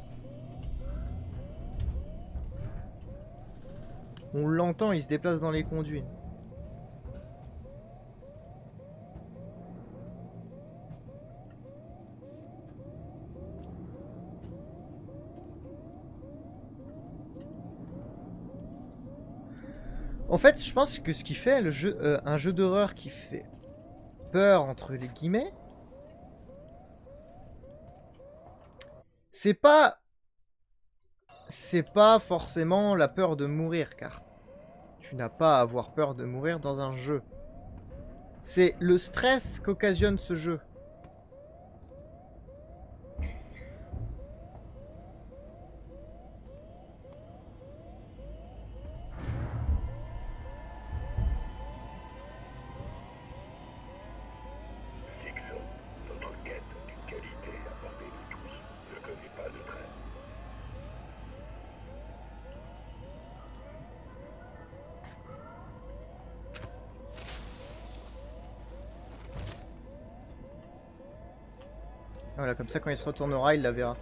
On l'entend, il se déplace dans les conduits. En fait, je pense que ce qui fait le jeu, un jeu d'horreur qui fait peur entre les guillemets, c'est pas forcément la peur de mourir, car tu n'as pas à avoir peur de mourir dans un jeu. C'est le stress qu'occasionne ce jeu. Sixon, notre quête d'une qualité à portée de tous ne connaît pas de trêve. Voilà, comme ça quand il se retournera, il la verra.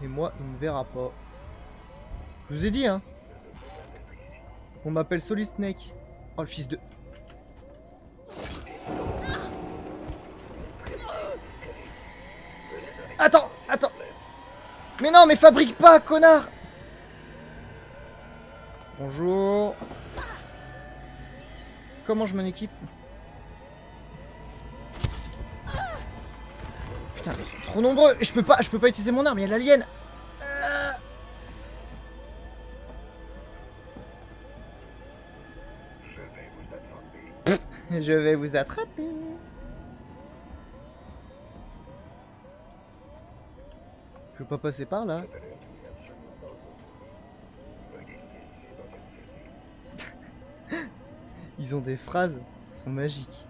Et moi, il me verra pas. Je vous ai dit, hein. On m'appelle Solid Snake. Oh, le fils de... Attends, attends. Mais non, mais fabrique pas, connard. Bonjour. Comment je m'en équipe? Putain, ils sont trop nombreux. Je peux pas utiliser mon arme, il y a l'alien. Je vais vous attraper. Je peux pas passer par là. Ils ont des phrases, elles sont magiques.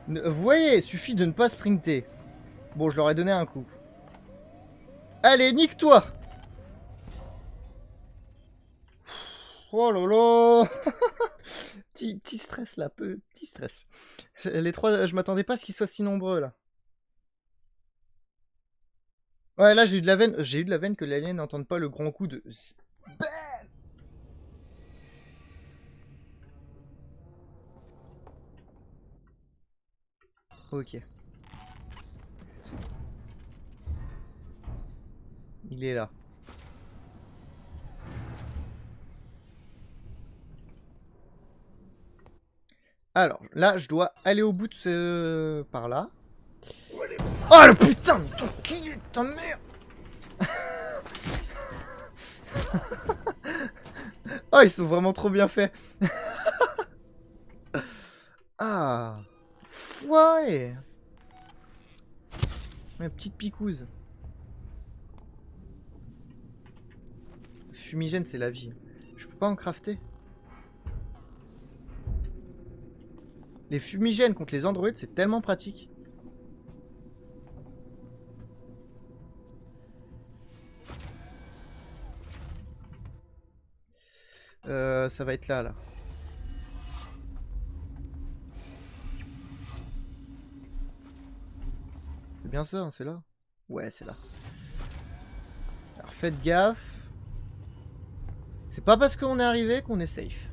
Vous voyez, suffit de ne pas sprinter. Bon, je leur ai donné un coup. Allez, nique-toi. Oh lolo. Petit stress là, petit stress. Les trois, je m'attendais pas à ce qu'ils soient si nombreux là. Ouais, là j'ai eu de la veine que l'alien n'entende pas le grand coup de... Bam. Ok. Il est là. Alors, là, je dois aller au bout de ce... par là. Oh le putain de ton cul, ta mère. Oh, ils sont vraiment trop bien faits. Ah. Ouais. Ma petite picouse. Fumigène, c'est la vie. Je peux pas en crafter. Les fumigènes contre les androïdes, c'est tellement pratique. Ça va être là. C'est bien ça, hein, c'est là? Ouais, c'est là. Alors faites gaffe. C'est pas parce qu'on est arrivé qu'on est safe.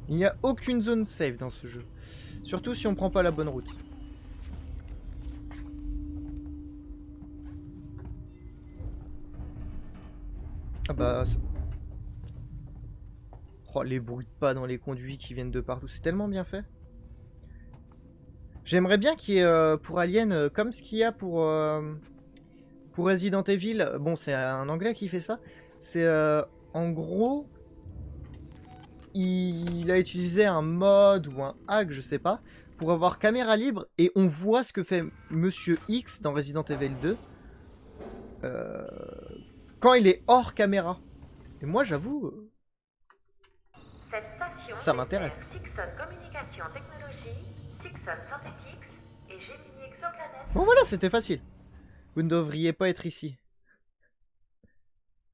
Il n'y a aucune zone safe dans ce jeu. Surtout si on prend pas la bonne route. Ah bah... Oh, les bruits de pas dans les conduits qui viennent de partout. C'est tellement bien fait. J'aimerais bien qu'il y ait pour Alien, comme ce qu'il y a pour Resident Evil. Bon, c'est un anglais qui fait ça. C'est en gros... Il a utilisé un mode ou un hack, je sais pas, pour avoir caméra libre et on voit ce que fait Monsieur X dans Resident Evil 2 quand il est hors caméra. Et moi, j'avoue, Cette station ça m'intéresse. Sixon Communication Technologies, Sixon Synthetics et Gemini Exoplanet. Bon voilà, c'était facile. Vous ne devriez pas être ici.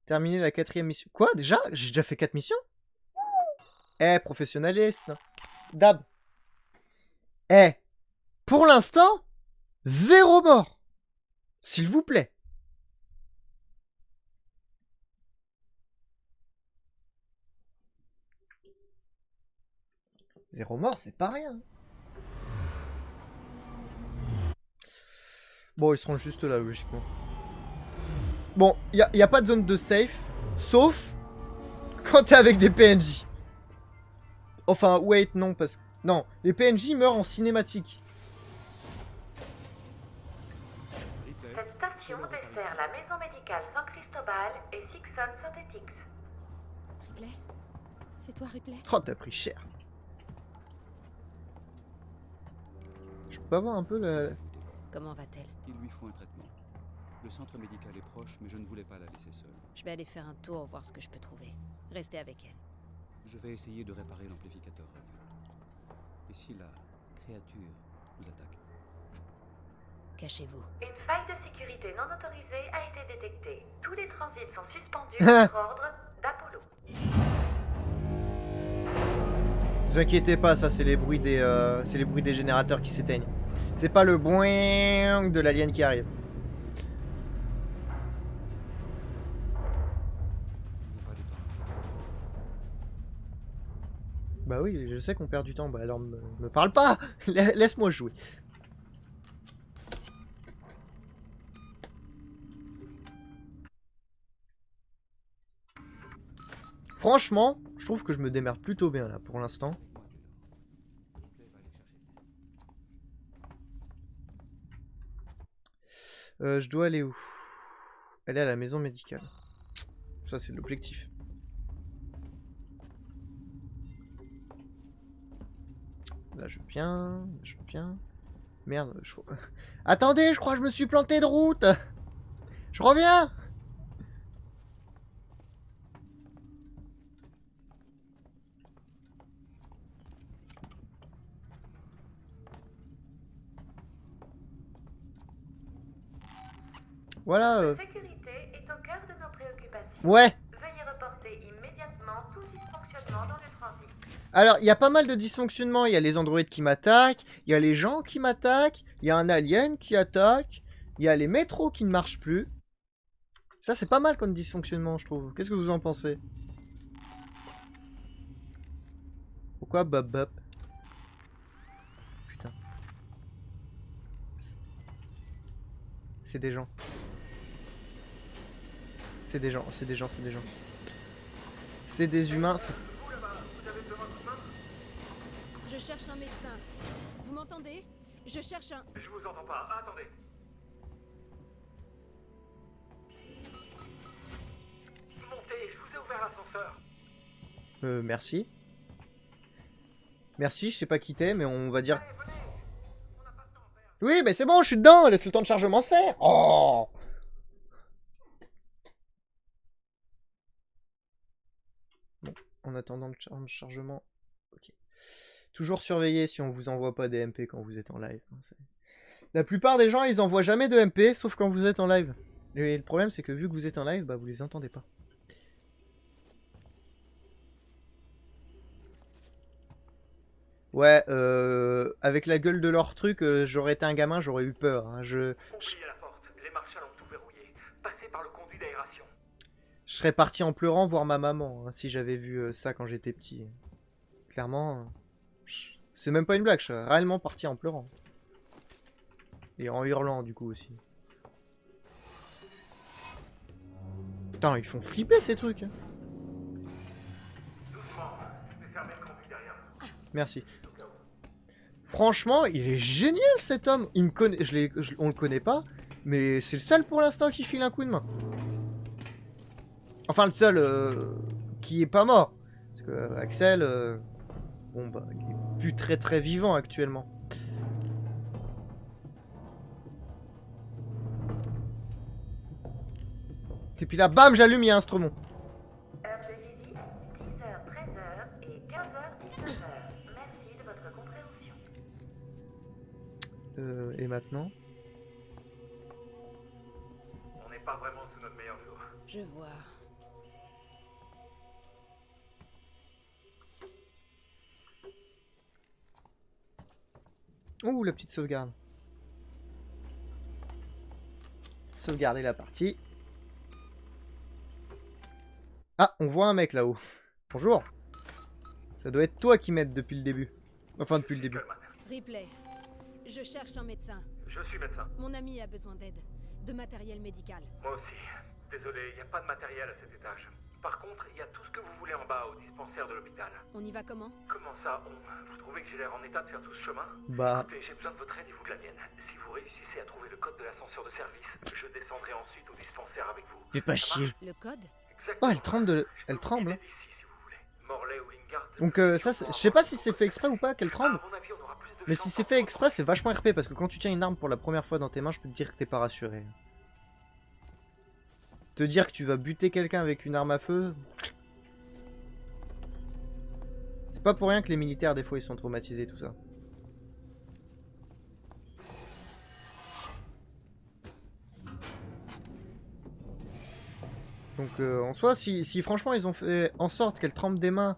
Terminer la 4e mission. Quoi, déjà? J'ai déjà fait 4 missions? Eh, professionnalisme. Dab. Eh, pour l'instant, 0 mort. S'il vous plaît. Zéro mort, c'est pas rien. Bon, ils seront juste là, logiquement. Bon, y a pas de zone de safe, sauf quand t'es avec des PNJ. Enfin, wait, non, parce que... Non, les PNJ meurent en cinématique. Cette station dessert la maison médicale San Cristobal et Sixon Synthetics. Ripley? C'est toi, Ripley? Oh, t'as pris cher. Je peux avoir un peu la... Comment va-t-elle? Il lui faut un traitement. Le centre médical est proche, mais je ne voulais pas la laisser seule. Je vais aller faire un tour, voir ce que je peux trouver. Restez avec elle. Je vais essayer de réparer l'amplificateur radio. Et si la créature nous attaque? Cachez-vous. Une faille de sécurité non autorisée a été détectée. Tous les transits sont suspendus sur ordre d'Apollo. Ne vous inquiétez pas, ça c'est les bruits des générateurs qui s'éteignent. C'est pas le boing de l'alien qui arrive. Bah oui, je sais qu'on perd du temps. Bah alors me parle pas. Laisse-moi jouer. Franchement, je trouve que je me démerde plutôt bien là pour l'instant. Je dois aller où? Aller à la maison médicale. Ça c'est l'objectif. Là je viens, je viens. Merde, Attendez, je crois que je me suis planté de route. Je reviens. Voilà. La sécurité est au cœur de nos préoccupations. Ouais. Veuillez reporter immédiatement tout dysfonctionnement dans le transit. Alors, il y a pas mal de dysfonctionnements. Il y a les androïdes qui m'attaquent. Il y a les gens qui m'attaquent. Il y a un alien qui attaque. Il y a les métros qui ne marchent plus. Ça, c'est pas mal comme dysfonctionnement, je trouve. Qu'est-ce que vous en pensez? Pourquoi Bob Bob? Putain. C'est des gens. C'est des gens, c'est des gens, c'est des gens. C'est des humains. Je cherche un médecin. Vous m'entendez? Je cherche un... Je vous entends pas. Ah, attendez. Montez, je vous ai ouvert l'ascenseur. Merci. Merci, je sais pas qui t'es, mais on va dire... Oui, mais c'est bon, je suis dedans. Laisse le temps de chargement se faire. Oh! Bon, en attendant le chargement... Ok. Toujours surveiller si on vous envoie pas des MP quand vous êtes en live. La plupart des gens, ils envoient jamais de MP, sauf quand vous êtes en live. Et le problème, c'est que vu que vous êtes en live, bah vous les entendez pas. Ouais, avec la gueule de leur truc, j'aurais été un gamin, j'aurais eu peur. Hein. Oubliez la porte, les marshals ont tout verrouillé. Passez par le conduit d'aération. Je serais parti en pleurant voir ma maman, hein, si j'avais vu ça quand j'étais petit. Clairement, c'est même pas une blague, je serais réellement parti en pleurant. Et en hurlant du coup aussi. Putain, ils font flipper ces trucs. Hein. Doucement, je vais fermer le conduit derrière. Merci. Franchement, il est génial cet homme. Il me connaît, on le connaît pas, mais c'est le seul pour l'instant qui file un coup de main. Enfin, le seul qui est pas mort. Parce que Axel, bon bah, il est plus très très vivant actuellement. Et puis là, bam, j'allume, il y a un Stromon. Heure de visite, 10h, 13h et 15h, 19h. Merci de votre compréhension. Et maintenant? On n'est pas vraiment sous notre meilleur jour. Je vois. Ouh, la petite sauvegarde. Sauvegarder la partie. Ah, on voit un mec là-haut. Bonjour. Ça doit être toi qui m'aides depuis le début. Enfin, depuis le début. Ripley, je cherche un médecin. Je suis médecin. Mon ami a besoin d'aide. De matériel médical. Moi aussi. Désolé, il n'y a pas de matériel à cet étage. Par contre, il y a tout ce que vous voulez en bas, au dispensaire de l'hôpital. On y va comment? Comment ça, vous trouvez que j'ai l'air en état de faire tout ce chemin? Bah... Écoutez, j'ai besoin de votre aide et vous de la mienne. Si vous réussissez à trouver le code de l'ascenseur de service, je descendrai ensuite au dispensaire avec vous. Fais pas Ça chier. marche? Le code? Oh, elle tremble de... Elle tremble. D'ici, si vous voulez. Morley ou Lingard, Donc ça, je sais pas si c'est fait exprès ou pas qu'elle tremble. à mon avis, on aura plus de Mais chance si c'est en fait vous exprès, c'est vachement RP. Parce que quand tu tiens une arme pour la première fois dans tes mains, je peux te dire que t'es pas rassuré. Te dire que tu vas buter quelqu'un avec une arme à feu... C'est pas pour rien que les militaires, des fois, ils sont traumatisés, tout ça. Donc, en soi, si franchement, ils ont fait en sorte qu'elle trempe des mains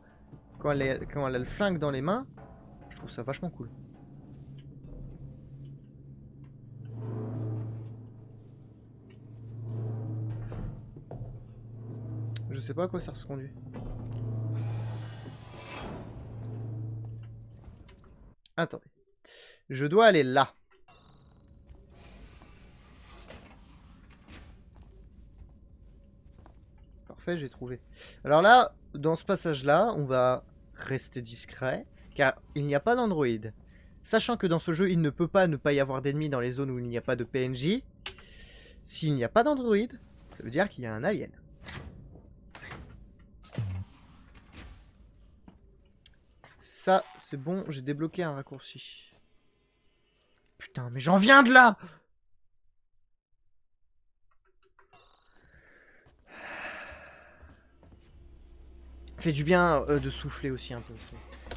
quand elle a le flingue dans les mains, je trouve ça vachement cool. Je sais pas à quoi ça se conduit. Attendez. Je dois aller là. Parfait, j'ai trouvé. Alors là, dans ce passage-là, on va rester discret, car il n'y a pas d'androïde. Sachant que dans ce jeu, il ne peut pas ne pas y avoir d'ennemis dans les zones où il n'y a pas de PNJ. S'il n'y a pas d'androïde, ça veut dire qu'il y a un alien. Ça, c'est bon, j'ai débloqué un raccourci. Putain, mais j'en viens de là! Fait du bien de souffler aussi un peu.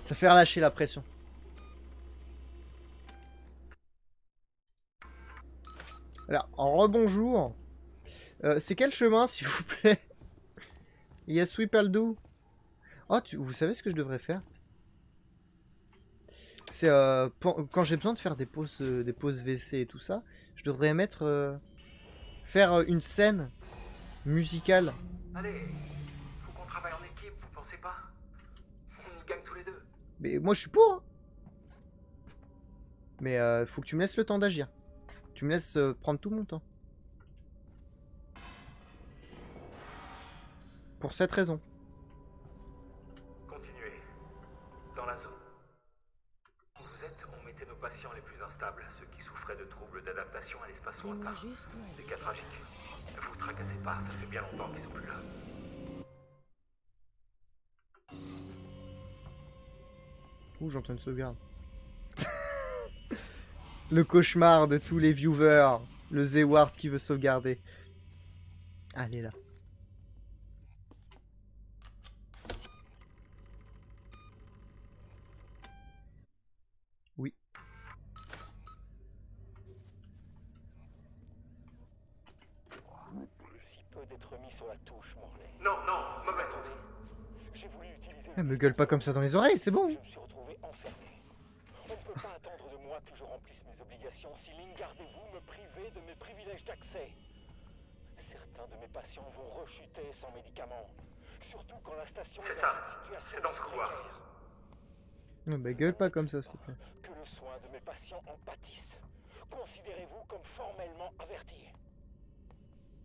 Ça fait relâcher la pression. Alors, en rebonjour. C'est quel chemin, s'il vous plaît? Yes, we do. Oh, vous savez ce que je devrais faire? C'est quand j'ai besoin de faire des pauses WC et tout ça, je devrais mettre faire une scène musicale. Allez, faut qu'on travaille en équipe, vous pensez pas? On y gagne tous les deux. Mais moi je suis pour. Hein. Mais faut que tu me laisses le temps d'agir. Tu me laisses prendre tout mon temps. Pour cette raison. Continuez. Dans la zone où vous êtes, on mettait nos patients les plus instables, ceux qui souffraient de troubles d'adaptation à l'espace lointain. Des cas tragiques. Ne vous tracassez pas, ça fait bien longtemps qu'ils sont plus là. Ouh, j'entends une sauvegarde. Le cauchemar de tous les viewers. Le Zeward qui veut sauvegarder. Allez là. Oui. Si peu d'être mis sur la touche, Morley. Non, non, mauvaise J'ai voulu utiliser... Ah, me gueule pas comme ça dans les oreilles, c'est bon. Je me suis retrouvé enfermé. On ne peut pas attendre de moi que je remplisse mes obligations si Lingard et vous me privez de mes privilèges d'accès. Certains de mes patients vont rechuter sans médicaments. Surtout quand la station... C'est ça, c'est dans ce couloir. Non, bah gueule pas comme ça, s'il te plaît. Que le soin de mes patients en pâtisse. Considérez-vous comme formellement averti.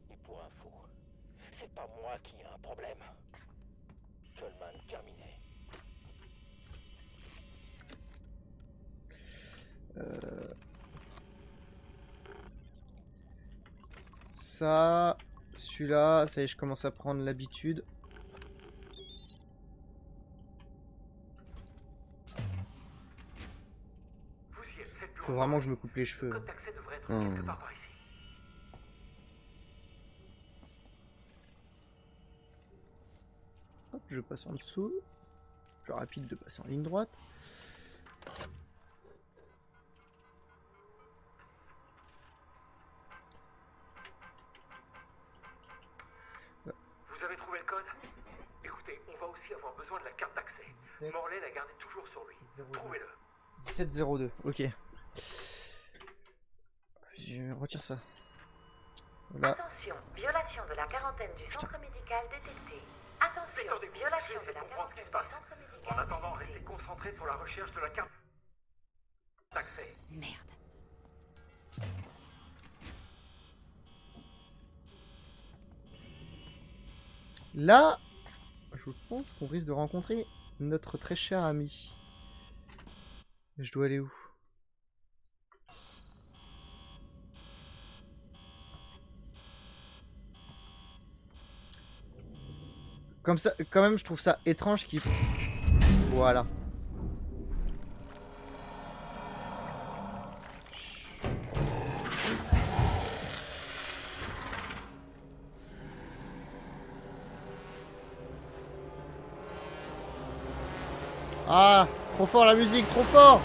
Et pour info, c'est pas moi qui ai un problème. Coleman terminé. Ça, celui-là, ça y est, je commence à prendre l'habitude. Faut vraiment que je me coupe les cheveux. Le code d'accès devrait être quelque part par ici. Hop, je passe en dessous. Plus rapide de passer en ligne droite. Vous avez trouvé le code? Écoutez, on va aussi avoir besoin de la carte d'accès. Morley la gardait toujours sur lui. Trouvez-le. 1702, ok. Je retire ça. Voilà. Attention, violation de la quarantaine du centre médical détectée. Attention, violation de la quarantaine du centre médical. En attendant, restez concentrés sur la recherche de la carte d'accès. Merde. Là, je pense qu'on risque de rencontrer notre très cher ami. Je dois aller où? Comme ça, quand même, je trouve ça étrange qu'il... Voilà. Ah, trop fort la musique, trop fort!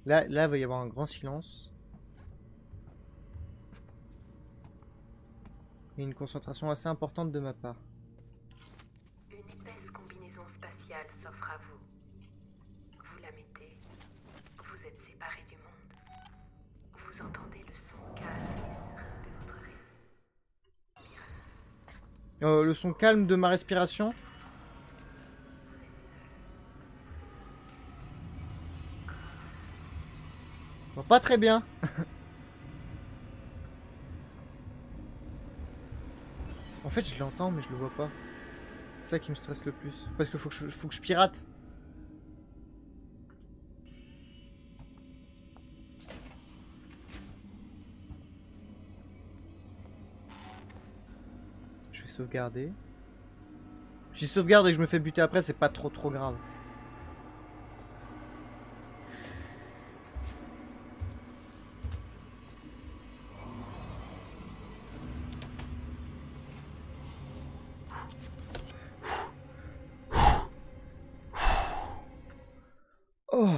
Là, il va y avoir un grand silence. Et une concentration assez importante de ma part. Le son calme de ma respiration. Bon, pas très bien. En fait, je l'entends, mais je le vois pas. C'est ça qui me stresse le plus. Parce qu'il faut que je pirate. Je vais sauvegarder. Si je sauvegarde et que je me fais buter après, c'est pas trop grave. Oh.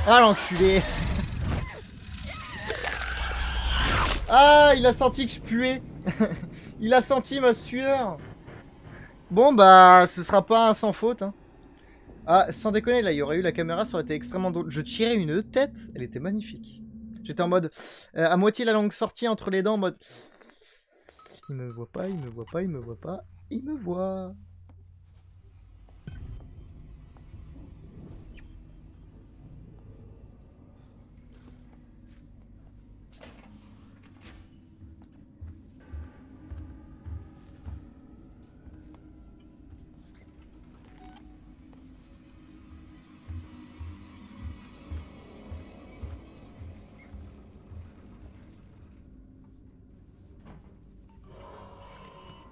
Ah l'enculé. Ah, il a senti que je puais. Il a senti ma sueur. Bon bah, ce sera pas un sans faute. Hein. Ah, sans déconner, là, il y aurait eu la caméra, ça aurait été extrêmement drôle. Je tirais une tête, elle était magnifique. J'étais en mode, à moitié la langue sortie entre les dents, en mode... Il me voit pas, il me voit pas, il me voit pas, il me voit.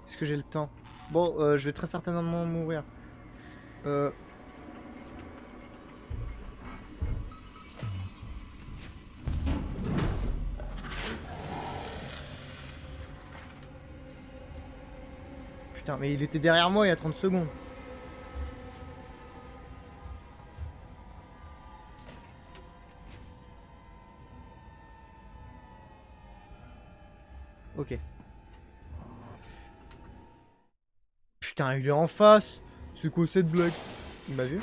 Est-ce que j'ai le temps? Bon, je vais très certainement mourir. Putain, mais il était derrière moi il y a 30 secondes. Ok. Putain, il est en face. C'est quoi cette blague? Il m'a vu.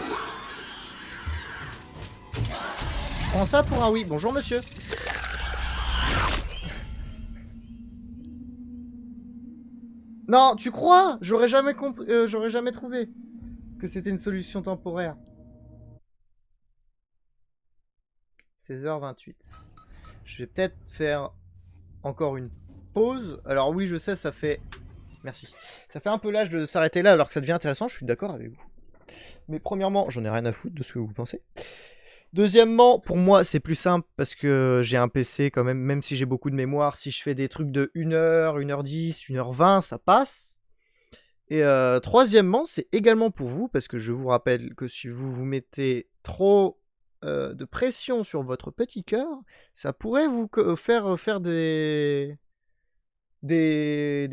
Je prends ça pour un oui. Bonjour monsieur. Non, tu crois? J'aurais jamais j'aurais jamais trouvé que c'était une solution temporaire. 16h28. Je vais peut-être faire encore une pause. Alors oui, je sais, ça fait... Merci. Ça fait un peu l'âge de s'arrêter là alors que ça devient intéressant, je suis d'accord avec vous. Mais premièrement, j'en ai rien à foutre de ce que vous pensez. Deuxièmement, pour moi, c'est plus simple parce que j'ai un PC quand même, même si j'ai beaucoup de mémoire, si je fais des trucs de 1h, 1h10, 1h20, ça passe. Et troisièmement, c'est également pour vous, parce que je vous rappelle que si vous vous mettez trop de pression sur votre petit cœur, ça pourrait vous faire des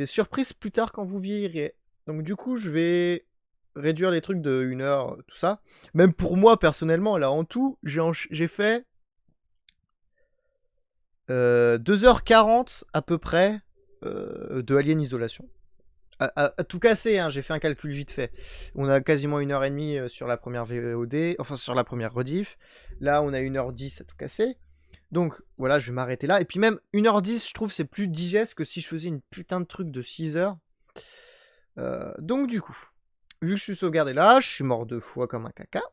surprises plus tard quand vous vieillirez. Donc du coup, je vais réduire les trucs de 1h, tout ça. Même pour moi, personnellement, là, en tout, j'ai fait 2h40 à peu près de Alien Isolation. À tout casser, hein, j'ai fait un calcul vite fait. On a quasiment 1h30 sur la première VOD, enfin sur la première rediff. Là, on a 1h10 à tout casser. Donc voilà, je vais m'arrêter là. Et puis même 1h10, je trouve c'est plus digeste que si je faisais une putain de truc de 6h. Donc du coup, vu que je suis sauvegardé là, je suis mort 2 fois comme un caca.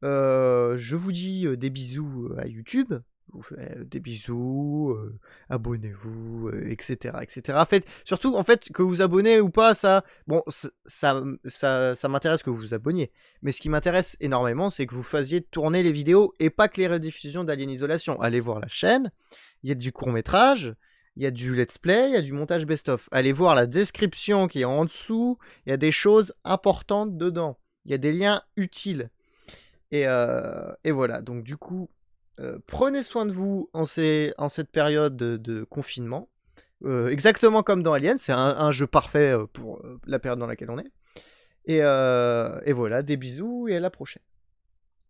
Je vous dis des bisous à YouTube. Je vous fais des bisous, abonnez-vous, etc., etc. Surtout, en fait, que vous abonnez ou pas, ça m'intéresse que vous vous abonniez. Mais ce qui m'intéresse énormément, c'est que vous fassiez tourner les vidéos et pas que les rediffusions d'Alien Isolation. Allez voir la chaîne, il y a du court-métrage, il y a du let's play, il y a du montage best-of. Allez voir la description qui est en dessous, il y a des choses importantes dedans. Il y a des liens utiles. Et voilà, donc du coup... prenez soin de vous en cette période de confinement. Exactement comme dans Alien, c'est un jeu parfait pour la période dans laquelle on est. Et voilà, des bisous et à la prochaine.